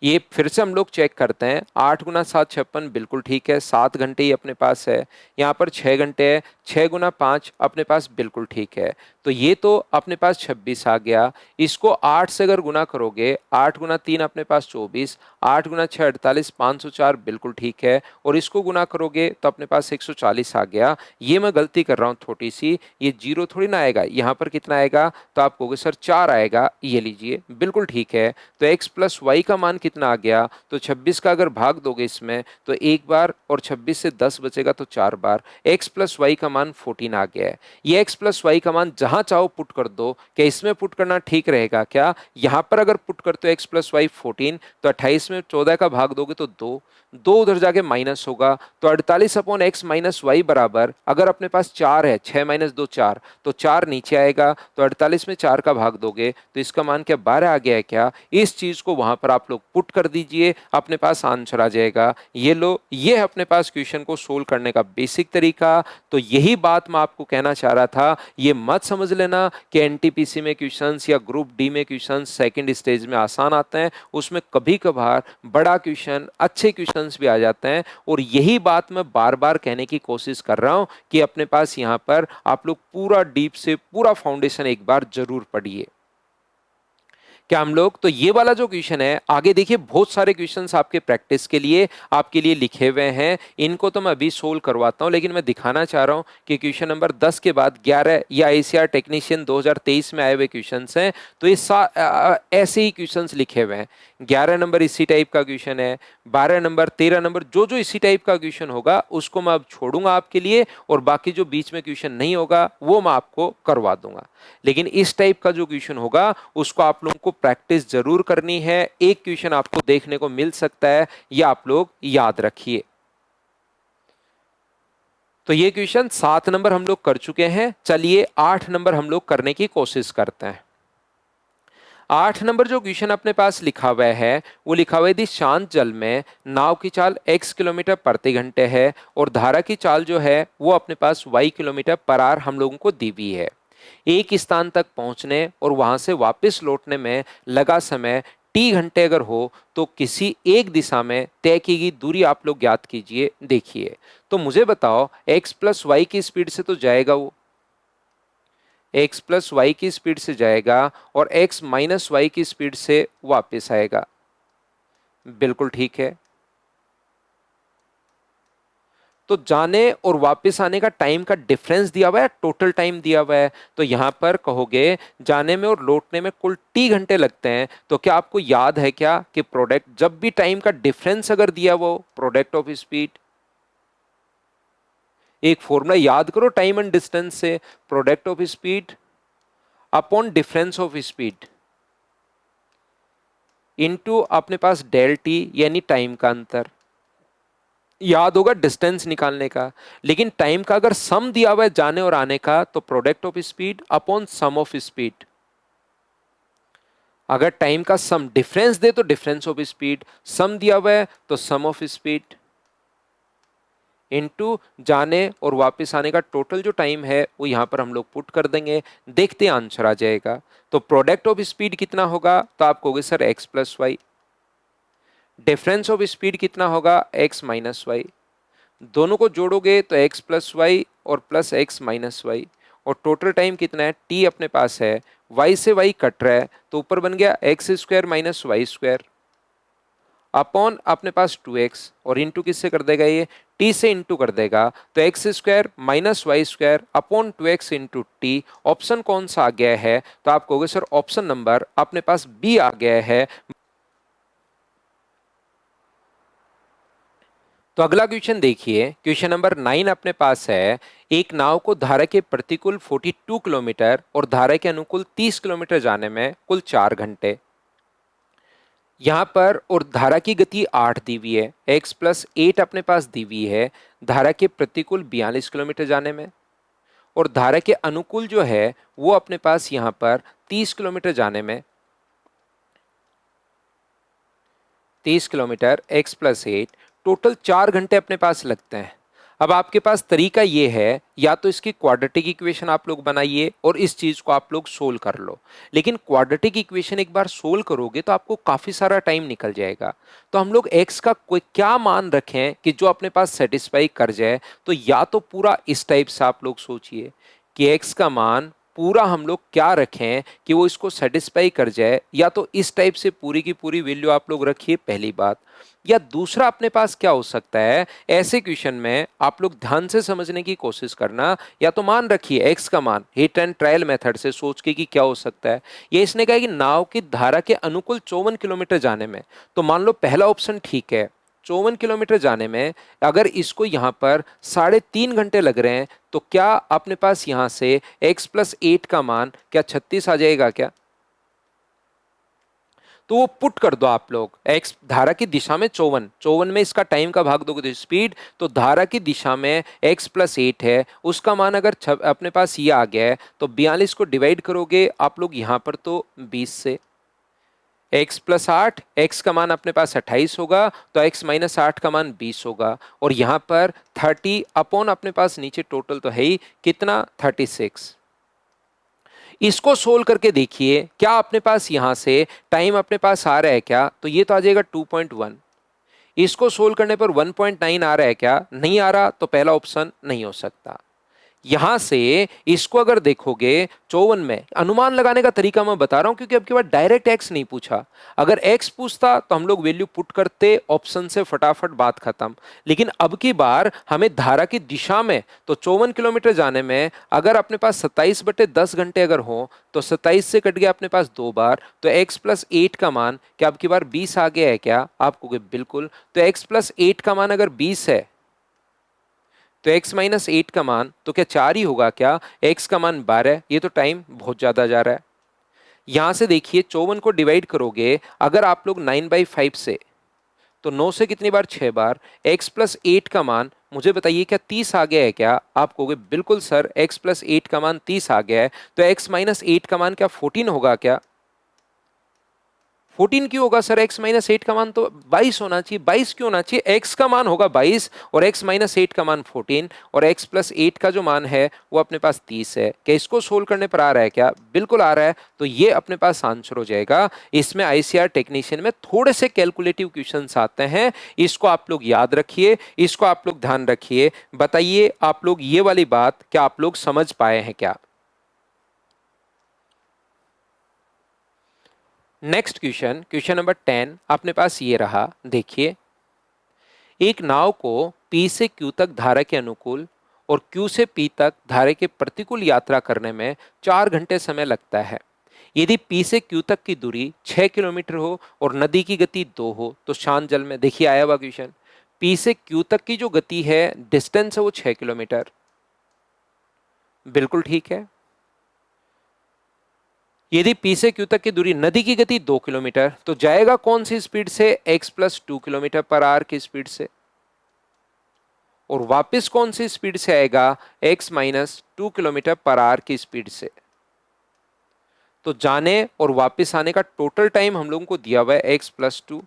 ये फिर से हम लोग चेक करते हैं। 8 गुना 7 56 बिल्कुल ठीक है, 7 घंटे ही अपने पास है। यहाँ पर 6 घंटे है, 6 गुना 5 अपने पास बिल्कुल ठीक है। तो ये तो अपने पास 26 आ गया। इसको 8 से अगर गुना करोगे, 8 गुना 3 अपने पास 24, 8 गुना 6 48, 504 बिल्कुल ठीक है। और इसको गुना करोगे तो अपने पास 140 आ गया। ये मैं गलती कर रहा हूँ थोड़ी सी, ये जीरो थोड़ी ना आएगा, यहाँ पर कितना आएगा? तो आप कहोगे सर 4 आएगा। ये लीजिए बिल्कुल ठीक है। तो x प्लस वाई का मान कितना आ गया? तो 26 का अगर भाग दोगे इसमें तो एक बार, और 26 से 10 बचेगा तो 4 बार। x प्लस वाई का मान 14 आ गया है। ये x प्लस वाई का मान जहां चाहो पुट कर दो। क्या इसमें पुट करना ठीक रहेगा क्या? यहां पर अगर पुट करते हो x प्लस वाई 14, तो 28 में 14 का भाग दोगे तो 2, 2 उधर जाके माइनस होगा, तो 48 अपॉन एक्स माइनस वाई बराबर, अगर अपने पास 4 है, 6 माइनस 2 4, तो 4 नीचे आएगा, तो 48 में 4 का भाग दोगे तो इसका मान क्या 12 आ गया है क्या? इस चीज को वहां पर आप लोग पुट कर दीजिए, अपने पास आंसर आ जाएगा। ये लो, ये है अपने पास क्वेश्चन को सोल्व करने का बेसिक तरीका। तो यही बात मैं आपको कहना चाह रहा था। ये मत समझ लेना कि एनटीपीसी में क्वेश्चंस या ग्रुप डी में क्वेश्चंस सेकंड स्टेज में आसान आते हैं, उसमें कभी कभार बड़ा क्वेश्चन, अच्छे क्वेश्चंस भी आ जाते हैं। और यही बात मैं बार बार कहने की कोशिश कर रहा हूं कि अपने पास यहां पर आप लोग पूरा डीप से पूरा फाउंडेशन एक बार जरूर पढ़िए। क्या हम लोग, तो ये वाला जो क्वेश्चन है, आगे देखिए बहुत सारे क्वेश्चंस आपके प्रैक्टिस के लिए आपके लिए लिखे हुए हैं, इनको तो मैं अभी सोल्व करवाता हूं, लेकिन मैं दिखाना चाह रहा हूं कि क्वेश्चन नंबर 10 के बाद 11 या आईसीआर टेक्नीशियन 2023 में आए हुए क्वेश्चंस हैं, तो ये ऐसे ही क्वेश्चंस लिखे हुए हैं। 11 नंबर इसी टाइप का क्वेश्चन है, 12 नंबर, 13 नंबर, जो जो इसी टाइप का क्वेश्चन होगा उसको मैं अब छोड़ूंगा आपके लिए, और बाकी जो बीच में क्वेश्चन नहीं होगा वो मैं आपको करवा दूंगा। लेकिन इस टाइप का जो क्वेश्चन होगा उसको आप लोगों को प्रैक्टिस जरूर करनी है। एक क्वेश्चन आपको देखने को मिल सकता है, ये आप लोग याद रखिए। तो ये क्वेश्चन 7 नंबर हम लोग कर चुके हैं, चलिए 8 नंबर हम लोग करने की कोशिश करते हैं। 8 नंबर जो क्वेश्चन अपने पास लिखा हुआ है वो लिखा हुआ है, यदि शांत जल में नाव की चाल x किलोमीटर प्रति घंटे है और धारा की चाल जो है वो अपने पास y किलोमीटर पर आवर हम लोगों को दी हुई है। एक स्थान तक पहुंचने और वहां से वापस लौटने में लगा समय t घंटे अगर हो तो किसी एक दिशा में तय की गई दूरी आप लोग ज्ञात कीजिए। देखिए, तो मुझे बताओ x प्लस वाई की स्पीड से तो जाएगा वो, x प्लस वाई की स्पीड से जाएगा और x माइनस वाई की स्पीड से वापस आएगा। बिल्कुल ठीक है। तो जाने और वापस आने का टाइम का डिफरेंस दिया हुआ है, टोटल टाइम दिया हुआ है, तो यहां पर कहोगे जाने में और लौटने में कुल टी घंटे लगते हैं। तो क्या आपको याद है क्या कि प्रोडक्ट, जब भी टाइम का डिफरेंस अगर दिया वो प्रोडक्ट ऑफ स्पीड, एक फॉर्मूला याद करो टाइम एंड डिस्टेंस से, product of speed upon difference of speed into अपने पास डेल टी यानी टाइम का अंतर। याद होगा डिस्टेंस निकालने का, लेकिन टाइम का अगर सम दिया हुआ है जाने और आने का तो product of speed upon sum of speed. अगर टाइम का सम डिफरेंस दे तो डिफरेंस ऑफ स्पीड, सम दिया हुआ है तो सम ऑफ स्पीड इनटू जाने और वापस आने का टोटल जो टाइम है वो यहां पर हम लोग पुट कर देंगे, देखते आंसर आ जाएगा। तो प्रोडक्ट ऑफ स्पीड कितना होगा, तो आप कहोगे sir x plus y, difference of speed कितना होगा एक्स माइनस वाई, दोनों को जोड़ोगे तो एक्स प्लस वाई और प्लस एक्स माइनस वाई, और टोटल टाइम कितना है टी अपने पास है, वाई से वाई कट रहा है तो ऊपर बन गया x square minus y square upon अपने पास 2x, और इंटू किससे कर देगा ये t से इंटू कर देगा, तो x square minus y square upon 2x into t. Option कौन सा आ गया है, तो आप कहोगे सर ऑप्शन नंबर अपने पास बी आ गया है। तो अगला क्वेश्चन देखिए, क्वेश्चन नंबर 9 अपने पास है, एक नाव को धारा के प्रतिकूल 42 किलोमीटर और धारा के अनुकूल 30 किलोमीटर जाने में कुल 4 घंटे। यहां पर और धारा की गति 8 दी हुई है, x प्लस 8 अपने पास दी हुई है, धारा के प्रतिकूल 42 किलोमीटर जाने में, और धारा के अनुकूल जो है वो अपने पास यहां पर 30 किलोमीटर जाने में, 30 किलोमीटर x प्लस 8, टोटल 4 घंटे अपने पास लगते हैं। अब आपके पास तरीका ये है, या तो इसकी क्वाड्रेटिक इक्वेशन आप लोग बनाइए और इस चीज को आप लोग सोल्व कर लो, लेकिन क्वाड्रेटिक इक्वेशन एक बार सोल्व करोगे तो आपको काफी सारा टाइम निकल जाएगा। तो हम लोग x का कोई क्या मान रखें कि जो अपने पास सेटिस्फाई कर जाए, तो या तो पूरा इस टाइप से आप लोग सोचिए कि x का मान पूरा हम लोग क्या रखें कि वो इसको सेटिस्फाई कर जाए, या तो इस टाइप से पूरी की पूरी वैल्यू आप लोग रखिए, पहली बात। या दूसरा अपने पास क्या हो सकता है, ऐसे क्वेश्चन में आप लोग ध्यान से समझने की कोशिश करना, या तो मान रखिए एक्स का मान हिट एंड ट्रायल मेथड से सोच के कि क्या हो सकता है। ये इसने कहा कि नाव की धारा के अनुकूल 54 किलोमीटर जाने में, तो मान लो पहला ऑप्शन ठीक है, 54 किलोमीटर जाने में अगर इसको यहां पर 3.5 घंटे लग रहे हैं, तो क्या अपने पास यहां से x प्लस 8 का मान क्या 36 आ जाएगा क्या? तो वो पुट कर दो आप लोग। एक्स धारा की दिशा में 54 में इसका टाइम का भाग दोगे तो स्पीड, तो धारा की दिशा में x प्लस 8 है, उसका मान अगर अपने पास ये आ गया है तो 42 को डिवाइड करोगे आप लोग यहां पर तो 20 से, x प्लस 8, x का मान अपने पास 28 होगा तो x माइनस 8 का मान 20 होगा, और यहां पर 30 अपॉन अपने पास नीचे टोटल तो है ही कितना 36। इसको सोल्व करके देखिए क्या अपने पास यहां से टाइम अपने पास आ रहा है क्या, तो ये तो आ जाएगा 2.1। इसको सोल्व करने पर 1.9 आ रहा है क्या, नहीं आ रहा, तो पहला ऑप्शन नहीं हो सकता। यहां से इसको अगर देखोगे 54 में, अनुमान लगाने का तरीका मैं बता रहा हूं क्योंकि अब की बार डायरेक्ट एक्स नहीं पूछा। अगर एक्स पूछता तो हम लोग वैल्यू पुट करते, ऑप्शन से फटाफट बात खत्म। लेकिन अब की बार हमें धारा की दिशा में, तो 54 किलोमीटर जाने में अगर अपने पास 27/10 घंटे अगर हो तो 27 से कट गया अपने पास 2 बार, तो x प्लस 8 का मान क्या अब की बार 20 आ गया है क्या, आप कहोगे बिल्कुल। तो x प्लस 8 का मान अगर 20 है तो x माइनस 8 का मान तो क्या 4 ही होगा क्या, x का मान 12, ये तो टाइम बहुत ज्यादा जा रहा है। यहां से देखिए 54 को डिवाइड करोगे अगर आप लोग 9/5 से, तो 9 से कितनी बार 6 बार, x प्लस 8 का मान मुझे बताइए क्या 30 आ गया है क्या, आप कहोगे बिल्कुल सर x प्लस 8 का मान 30 आ गया है, तो x माइनस 8 का मान क्या 14 होगा क्या, 14 क्यों होगा सर, x माइनस 8 का मान तो 22 होना चाहिए, 22 क्यों होना चाहिए, x का मान होगा 22 और x माइनस 8 का मान 14, और x प्लस 8 का जो मान है वो अपने पास 30 है। क्या इसको सोल्व करने पर आ रहा है क्या, बिल्कुल आ रहा है, तो ये अपने पास आंसर हो जाएगा। इसमें आईसीआर टेक्नीशियन में थोड़े से कैलकुलेटिव क्वेश्चंस आते हैं, इसको आप लोग याद रखिए, इसको आप लोग ध्यान रखिए। बताइए आप लोग ये वाली बात क्या आप लोग समझ पाए हैं क्या। नेक्स्ट क्वेश्चन, क्वेश्चन नंबर 10 अपने पास ये रहा, देखिए एक नाव को P से Q तक धारा के अनुकूल और Q से P तक धारा के प्रतिकूल यात्रा करने में 4 घंटे समय लगता है। यदि P से Q तक की दूरी 6 किलोमीटर हो और नदी की गति 2 हो तो शांत जल में, देखिए आया हुआ क्वेश्चन, P से Q तक की जो गति है, डिस्टेंस है वो 6 किलोमीटर, बिल्कुल ठीक है। यदि P से Q तक की दूरी, नदी की गति 2 किलोमीटर, तो जाएगा कौन सी स्पीड से, x plus 2 kilometre per our की स्पीड से, और वापस कौन सी स्पीड से आएगा, x minus 2 kilometre per our की स्पीड से। तो जाने और वापस आने का टोटल टाइम हम लोगों को दिया हुआ है x प्लस 2,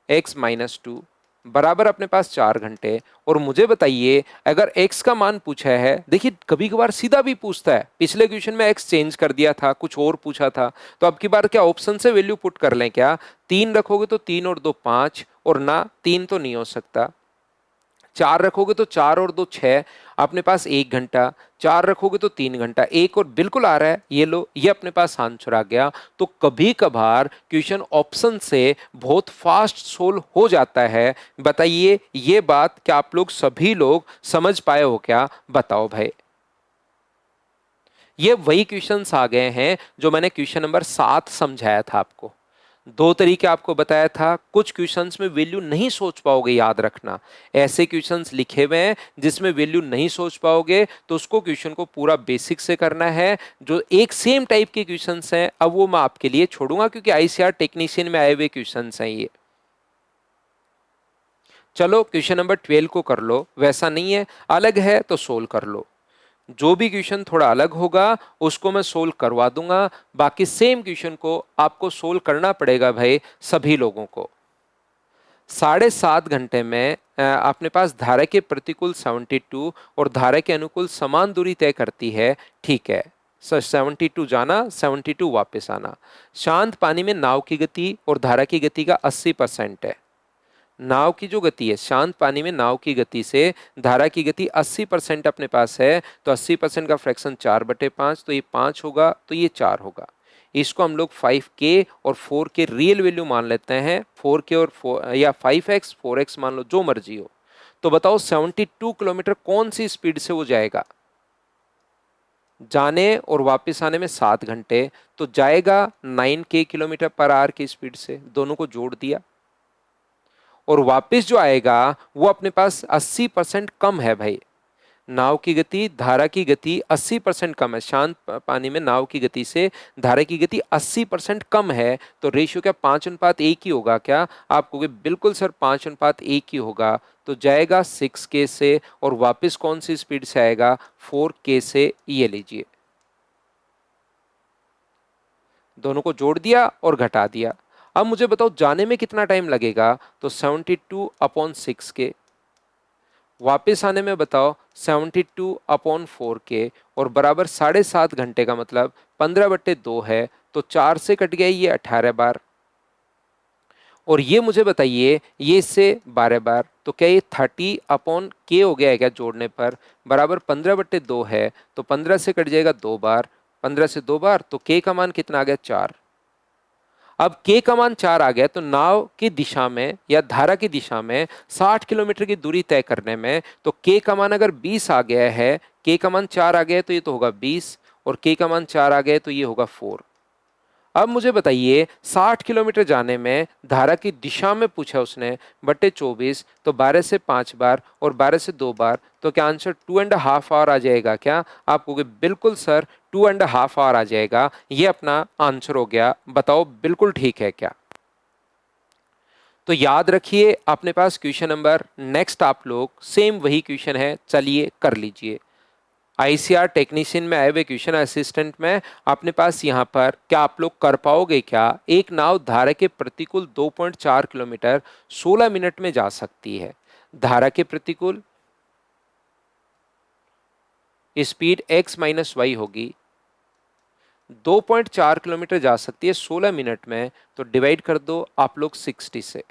x माइनस 2 बराबर अपने पास 4 घंटे। और मुझे बताइए अगर x का मान पूछा है, देखिए कभी कभार सीधा भी पूछता है, पिछले क्वेश्चन में x चेंज कर दिया था, कुछ और पूछा था, तो अब की बार क्या ऑप्शन से वैल्यू पुट कर लें क्या, 3 रखोगे तो 3 और 2 5, और ना 3 तो नहीं हो सकता, 4 रखोगे तो 4 और 2 6, अपने पास 1 घंटा, 4 रखोगे तो 3 घंटा, एक और बिल्कुल आ रहा है, ये लो, ये अपने पास आंसर आ गया। तो कभी कभार क्वेश्चन ऑप्शन से बहुत फास्ट सोल्व हो जाता है। बताइए ये बात क्या आप लोग सभी लोग समझ पाए हो क्या, बताओ भाई। ये वही क्वेश्चंस आ गए हैं जो मैंने क्वेश्चन नंबर 7 समझाया था आपको। दो तरीके आपको बताया था, कुछ क्वेश्चंस में वैल्यू नहीं सोच पाओगे, याद रखना, ऐसे क्वेश्चंस लिखे हुए हैं जिसमें वैल्यू नहीं सोच पाओगे, तो उसको क्वेश्चन को पूरा बेसिक से करना है। जो एक सेम टाइप के क्वेश्चंस हैं अब वो मैं आपके लिए छोड़ूंगा क्योंकि आईसीआर टेक्नीशियन में आए हुए क्वेश्चंस हैं ये। चलो क्वेश्चन नंबर 12 को कर लो, वैसा नहीं है, अलग है तो सोल्व कर लो। जो भी क्वेश्चन थोड़ा अलग होगा उसको मैं सोल्व करवा दूंगा, बाकी सेम क्वेश्चन को आपको सोल्व करना पड़ेगा भाई सभी लोगों को। 7.5 घंटे में अपने पास धारा के प्रतिकूल 72 और धारा के अनुकूल समान दूरी तय करती है, ठीक है सर, 72 जाना 72 वापस आना। शांत पानी में नाव की गति और धारा की गति का 80% है। नाव की जो गति है, शांत पानी में नाव की गति से धारा की गति 80% अपने पास है, तो 80% का फ्रैक्शन 4/5, तो ये 5 होगा, तो ये 4 होगा। इसको हम लोग 5k और 4k रियल वैल्यू मान लेते हैं, 4k और 4 या 5x 4x मान लो, जो मर्जी हो। तो बताओ 72 किलोमीटर कौन सी स्पीड से वो जाएगा, जाने और वापस आने में 7 घंटे, तो जाएगा 9k किलोमीटर पर आवर की स्पीड से, दोनों को जोड़ दिया, और वापस जो आएगा वो अपने पास 80% कम है भाई, नाव की गति धारा की गति 80% कम है, शांत पानी में नाव की गति से धारा की गति 80% कम है, तो रेशियो क्या 5:1 ही होगा क्या? आप कहोगे बिल्कुल सर 5:1 ही होगा, तो जाएगा 6K से और वापस कौन सी स्पीड से आएगा? 4K से। ये लीजिए, दोनों को जोड़ दिया और घटा दिया। अब मुझे बताओ जाने में कितना टाइम लगेगा? तो 72/6K, वापस आने में बताओ 72/4K, और बराबर 7.5 घंटे का मतलब 15/2 है, तो 4 से कट गया ये 18 बार, और ये मुझे बताइए ये इससे 12 बार, तो क्या ये 30/K हो गया है क्या जोड़ने पर? बराबर 15/2 है, तो 15 से कट जाएगा 2 बार, 15 से 2 बार, तो K का मान कितना आ गया? 4। अब K का मान 4 आ गया, तो नाव की दिशा में या धारा की दिशा में 60 किलोमीटर की दूरी तय करने में, तो K का मान अगर 20 आ गया है, K का मान 4 आ गया है, तो ये तो होगा 20, और K का मान 4 आ गया है, तो ये होगा 4। अब मुझे बताइए 60 किलोमीटर जाने में धारा की दिशा में पूछा उसने, बटे 24, तो 12 से 5 बार और 12 से 2 बार, तो क्या आंसर 2.5 आवर आ जाएगा क्या? आप कहोगे बिल्कुल सर 2.5 आवर आ जाएगा, ये अपना आंसर हो गया। बताओ बिल्कुल ठीक है क्या? तो याद रखिए अपने पास क्वेश्चन नंबर नेक्स्ट, आप लोग सेम वही क्वेश्चन है, चलिए कर लीजिए। आईसीआर टेक्नीशियन में आए हुए क्वेश्चन असिस्टेंट में अपने पास यहाँ पर क्या आप लोग कर पाओगे क्या? एक नाव धारा के प्रतिकूल 2.4 किलोमीटर 16 मिनट में जा सकती है। धारा के प्रतिकूल स्पीड x माइनस वाई होगी, 2.4 किलोमीटर जा सकती है 16 मिनट में, तो डिवाइड कर दो आप लोग 60 से।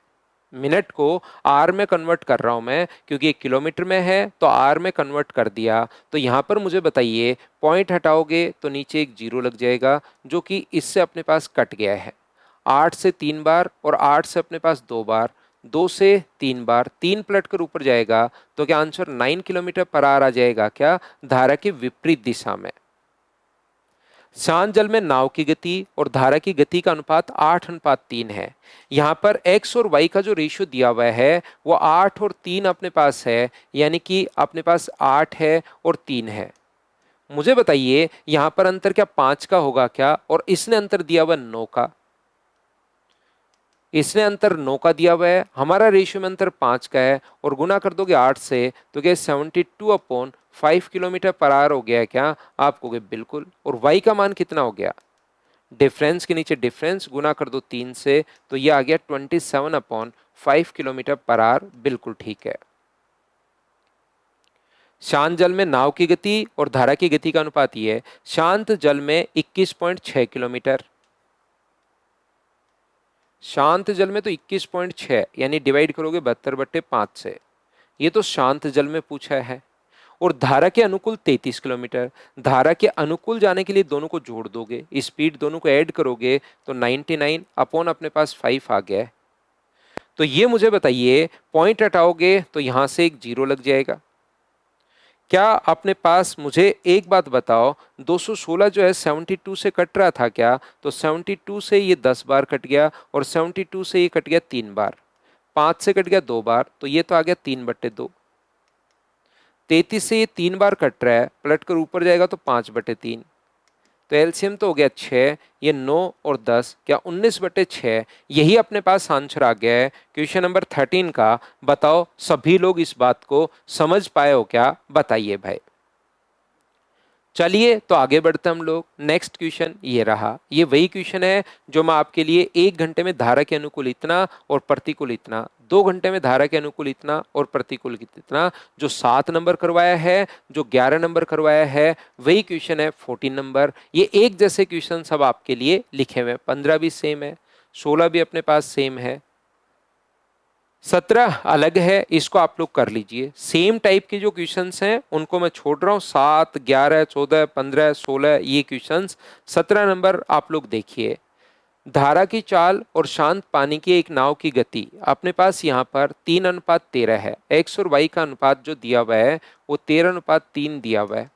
मिनट को आर में कन्वर्ट कर रहा हूं मैं, क्योंकि एक किलोमीटर में है तो आर में कन्वर्ट कर दिया। तो यहां पर मुझे बताइए पॉइंट हटाओगे तो नीचे एक जीरो लग जाएगा, जो कि इससे अपने पास कट गया है। 8 से 3 बार और 8 से अपने पास 2 बार, 2 से 3 बार, 3 पलट कर ऊपर जाएगा, तो क्या आंसर 9 किलोमीटर पर आवर आ जाएगा क्या? धारा के विपरीत दिशा में। शांत जल में नाव की गति और धारा की गति का अनुपात 8:3 है। यहाँ पर x और y का जो रेशियो दिया हुआ है वो 8 और 3 अपने पास है, यानी कि अपने पास 8 है और 3 है। मुझे बताइए यहाँ पर अंतर क्या 5 का होगा क्या? और इसने अंतर दिया हुआ 9 का, इसने अंतर 9 का दिया हुआ है, हमारा रेशियो में अंतर 5 का है, और गुना कर दोगे 8 से, तो क्या 72/5 किलोमीटर पर आवर हो गया है क्या? आप कहोगे बिल्कुल। और y का मान कितना हो गया? डिफरेंस के नीचे डिफरेंस गुना कर दो 3 से, तो ये आ गया 27/5 किलोमीटर पर आवर। बिल्कुल ठीक है। शांत जल में नाव की गति और धारा की गति का अनुपात ये है, शांत जल में 21.6 किलोमीटर, शांत जल में तो 21.6, यानी डिवाइड करोगे 72/5 से, ये तो शांत जल में पूछा है। और धारा के अनुकूल 33 किलोमीटर, धारा के अनुकूल जाने के लिए दोनों को जोड़ दोगे, स्पीड दोनों को ऐड करोगे, तो 99 अपॉन अपने पास 5 आ गया है। तो ये मुझे बताइए पॉइंट हटाओगे तो यहां से एक जीरो लग जाएगा। क्या अपने पास, मुझे एक बात बताओ, 216 जो है 72 से कट रहा था क्या? तो 72 से ये 10 बार कट गया, और 72 से ये कट गया 3 बार, 5 से कट गया 2 बार, तो ये तो आ गया 3/2। 33 से ये 3 बार कट रहा है, पलट कर ऊपर जाएगा तो 5/3, तो एलसीएम तो हो गया 6, ये 9 और 10, क्या 19/6। यही अपने पास आंसर आ गया है क्वेश्चन नंबर 13 का। बताओ सभी लोग इस बात को समझ पाए हो क्या? बताइए भाई। चलिए तो आगे बढ़ते हम लोग। नेक्स्ट क्वेश्चन ये रहा, ये वही क्वेश्चन है जो मैं आपके लिए 1 घंटे में धारा के अनुकूल इतना और प्रतिकूल इतना, 2 घंटे में धारा के अनुकूल इतना और प्रतिकूल इतना, जो 7 नंबर करवाया है, जो 11 नंबर करवाया है, वही क्वेश्चन है 14 नंबर। ये एक जैसे क्वेश्चन सब आपके लिए लिखे हुए हैं। 15 भी सेम है, 16 भी अपने पास सेम है, 17 अलग है, इसको आप लोग कर लीजिए। सेम टाइप के जो क्वेश्चंस हैं उनको मैं छोड़ रहा हूँ, 7, 11, 14, 15, 16 ये क्वेश्चंस। 17 नंबर आप लोग देखिए, धारा की चाल और शांत पानी की एक नाव की गति अपने पास यहाँ पर 3:13 है। एक्स और वाई का अनुपात जो दिया हुआ है वो 13:3 दिया हुआ है।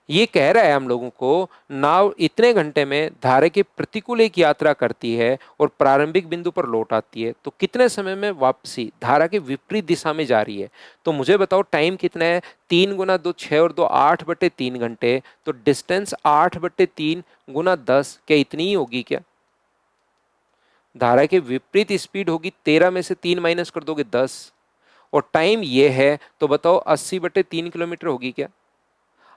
ये कह रहा है हम लोगों को नाव इतने घंटे में धारा के प्रतिकूल एक यात्रा करती है और प्रारंभिक बिंदु पर लौट आती है, तो कितने समय में वापसी धारा के विपरीत दिशा में जा रही है। तो मुझे बताओ टाइम कितना है, 3 × 2 6 और 2 8/3 घंटे। तो डिस्टेंस 8/3 × 10, क्या इतनी ही होगी क्या? धारा के विपरीत स्पीड होगी, 13 में से 3 माइनस कर दोगे 10, और टाइम ये है, तो बताओ 80/3 किलोमीटर होगी क्या?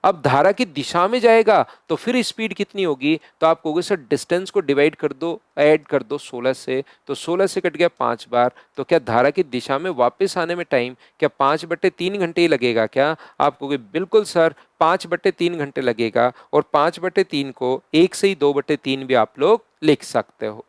अब धारा की दिशा में जाएगा तो फिर स्पीड कितनी होगी, तो आप कहोगे सर डिस्टेंस को डिवाइड कर दो, ऐड कर दो 16 से, तो 16 से कट गया 5 बार, तो क्या धारा की दिशा में वापस आने में टाइम क्या 5/3 घंटे ही लगेगा क्या? आप कहोगे बिल्कुल सर 5/3 घंटे लगेगा, और 5/3 को 1 से ही 2/3 भी आप लोग लिख सकते हो।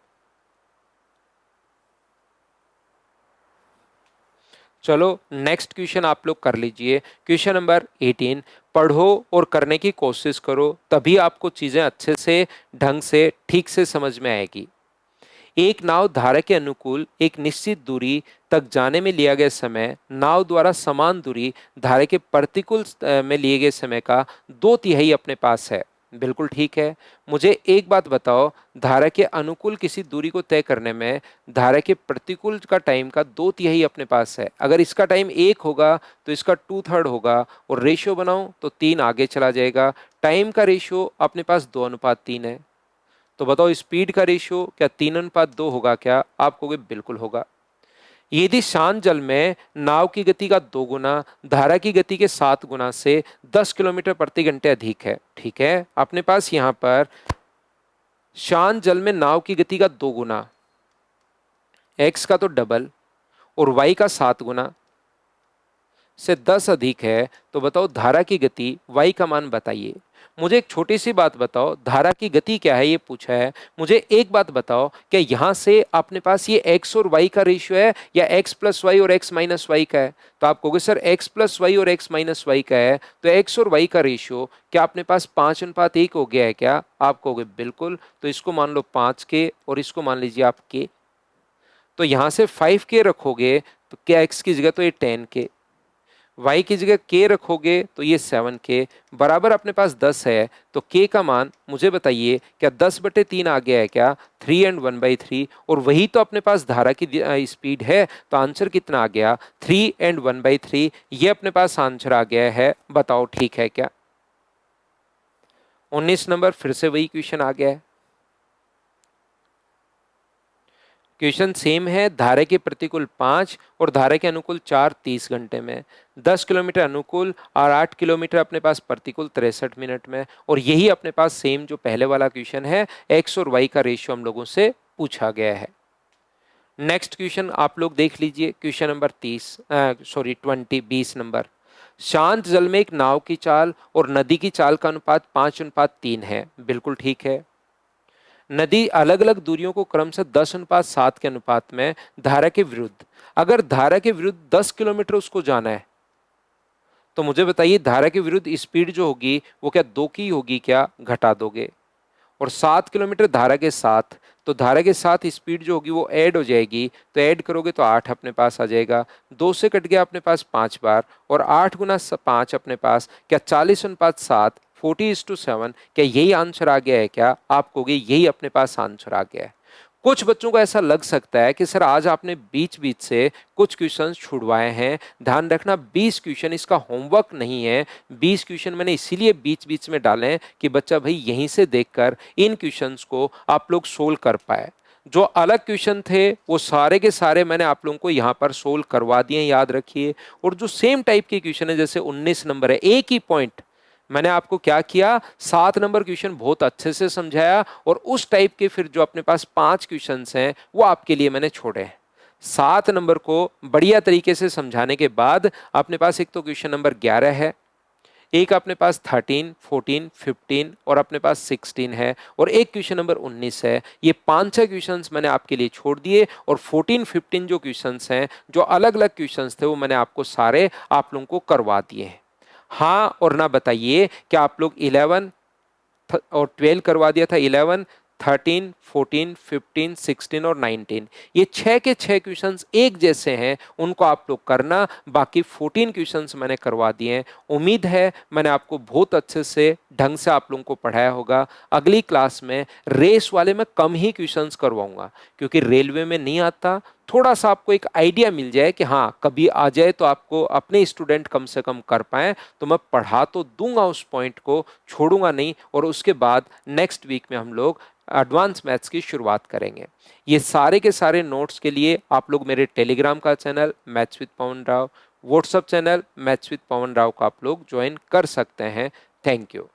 चलो नेक्स्ट क्वेश्चन आप लोग कर लीजिए। क्वेश्चन नंबर 18, पढ़ो और करने की कोशिश करो, तभी आपको चीजें अच्छे से ढंग से ठीक से समझ में आएगी। एक नाव धारा के अनुकूल एक निश्चित दूरी तक जाने में लिया गया समय नाव द्वारा समान दूरी धारा के प्रतिकूल में लिए गए समय का 2/3 अपने पास है। बिल्कुल ठीक है। मुझे एक बात बताओ, धारा के अनुकूल किसी दूरी को तय करने में धारा के प्रतिकूल का टाइम का 2/3 अपने पास है। अगर इसका टाइम 1 होगा तो इसका 2/3 होगा, और रेशियो बनाऊं तो 3 आगे चला जाएगा। टाइम का रेशियो अपने पास 2:3 है। तो बताओ स्पीड का रेशियो क्या 3:2 होगा क्या? आप कहोगे बिल्कुल होगा। यदि शांत जल में नाव की गति का 2 गुना धारा की गति के 7 गुना से 10 किलोमीटर प्रति घंटे अधिक है, ठीक है, अपने पास यहां पर शांत जल में नाव की गति का 2 गुना, एक्स का तो डबल और वाई का 7 गुना से 10 अधिक है, तो बताओ धारा की गति वाई का मान बताइए। मुझे एक छोटी सी बात बताओ, धारा की गति क्या है ये पूछा है। मुझे एक बात बताओ, क्या यहां से अपने पास ये x और y का रेशियो है या x प्लस वाई और x माइनस वाई का है? तो आप कहोगे सर x प्लस वाई और x माइनस वाई का है, तो x और y का रेशियो क्या अपने पास 5:1 हो गया है क्या? आप कहोगे बिल्कुल। तो इसको मान लो 5k और इसको मान लीजिए आप k। तो यहां से 5k रखोगे तो क्या x की जगह तो ये 10k, y की जगह k रखोगे तो ये 7k, बराबर अपने पास 10 है। तो k का मान मुझे बताइए, क्या 10/3 आ गया है क्या? 3 and 1/3, और वही तो अपने पास धारा की स्पीड है। तो आंसर कितना आ गया? 3 and 1/3, ये अपने पास आंसर आ गया है। बताओ ठीक है क्या? 19 नंबर फिर से वही क्वेश्चन आ गया है। क्वेश्चन सेम है, धारा के प्रतिकूल 5 और धारा के अनुकूल 4 30 घंटे में, 10 किलोमीटर अनुकूल और 8 किलोमीटर अपने पास प्रतिकूल 63 मिनट में, और यही अपने पास सेम जो पहले वाला क्वेश्चन है, एक्स और वाई का रेशियो हम लोगों से पूछा गया है। नेक्स्ट क्वेश्चन आप लोग देख लीजिए, क्वेश्चन नंबर 20 नंबर। शांत जल में एक नाव की चाल और नदी की चाल का अनुपात 5:3 है। बिल्कुल ठीक है। नदी अलग अलग दूरियों को क्रमशः 10:7 के अनुपात में धारा के विरुद्ध, अगर धारा के विरुद्ध 10 किलोमीटर उसको जाना है, तो मुझे बताइए धारा के विरुद्ध स्पीड जो होगी वो क्या 2 की होगी क्या? घटा दोगे। और 7 किलोमीटर धारा के साथ, तो धारा के साथ स्पीड जो होगी वो ऐड हो जाएगी, तो ऐड करोगे तो 8 अपने पास आ जाएगा। 2 से कट गया अपने पास 5 बार, और 8 गुना 5 अपने पास क्या 40:7, 40:7, क्या यही आंसर आ गया है क्या? आप कहोगे यही अपने पास आंसर आ गया है। कुछ बच्चों को ऐसा लग सकता है कि सर आज आपने बीच बीच से कुछ क्वेश्चंस छुड़वाए हैं। ध्यान रखना 20 क्वेश्चन इसका होमवर्क नहीं है। 20 क्वेश्चन मैंने इसीलिए बीच बीच में डाले हैं कि बच्चा भाई यहीं से देखकर इन क्वेश्चंस को आप लोग सोल्व कर पाए। जो अलग क्वेश्चन थे वो सारे के सारे मैंने आप लोगों को यहाँ पर सोल्व करवा दिए, याद रखिए। और जो सेम टाइप के क्वेश्चन है, जैसे 19 नंबर है, एक ही पॉइंट मैंने आपको क्या किया, 7 नंबर क्वेश्चन बहुत अच्छे से समझाया, और उस टाइप के फिर जो अपने पास 5 क्वेश्चंस हैं वो आपके लिए मैंने छोड़े हैं। 7 नंबर को बढ़िया तरीके से समझाने के बाद अपने पास एक तो क्वेश्चन नंबर 11 है, एक अपने पास 13, 14, 15 और अपने पास 16 है, और एक क्वेश्चन नंबर 19 है। ये 5-6 क्वेश्चंस मैंने आपके लिए छोड़ दिए, और 14, 15 जो क्वेश्चंस हैं, जो अलग अलग क्वेश्चंस थे, वो मैंने आपको सारे आप लोगों को करवा दिए हैं। हाँ और ना बताइए, क्या आप लोग 11 और 12 करवा दिया था? 11, 13, 14, 15, 16 और 19, ये 6 के 6 क्वेश्चंस एक जैसे हैं, उनको आप लोग करना। बाकी 14 क्वेश्चंस मैंने करवा दिए हैं। उम्मीद है मैंने आपको बहुत अच्छे से ढंग से आप लोगों को पढ़ाया होगा। अगली क्लास में रेस वाले में कम ही क्वेश्चंस करवाऊंगा, क्योंकि रेलवे में नहीं आता। थोड़ा सा आपको एक आइडिया मिल जाए कि हाँ कभी आ जाए तो आपको अपने स्टूडेंट कम से कम कर पाए, तो मैं पढ़ा तो दूंगा, उस पॉइंट को छोड़ूंगा नहीं। और उसके बाद नेक्स्ट वीक में हम लोग एडवांस मैथ्स की शुरुआत करेंगे। ये सारे के सारे नोट्स के लिए आप लोग मेरे टेलीग्राम का channel maths with Pawan Rao, WhatsApp channel maths with Pawan Rao का आप लोग ज्वाइन कर सकते हैं। Thank you.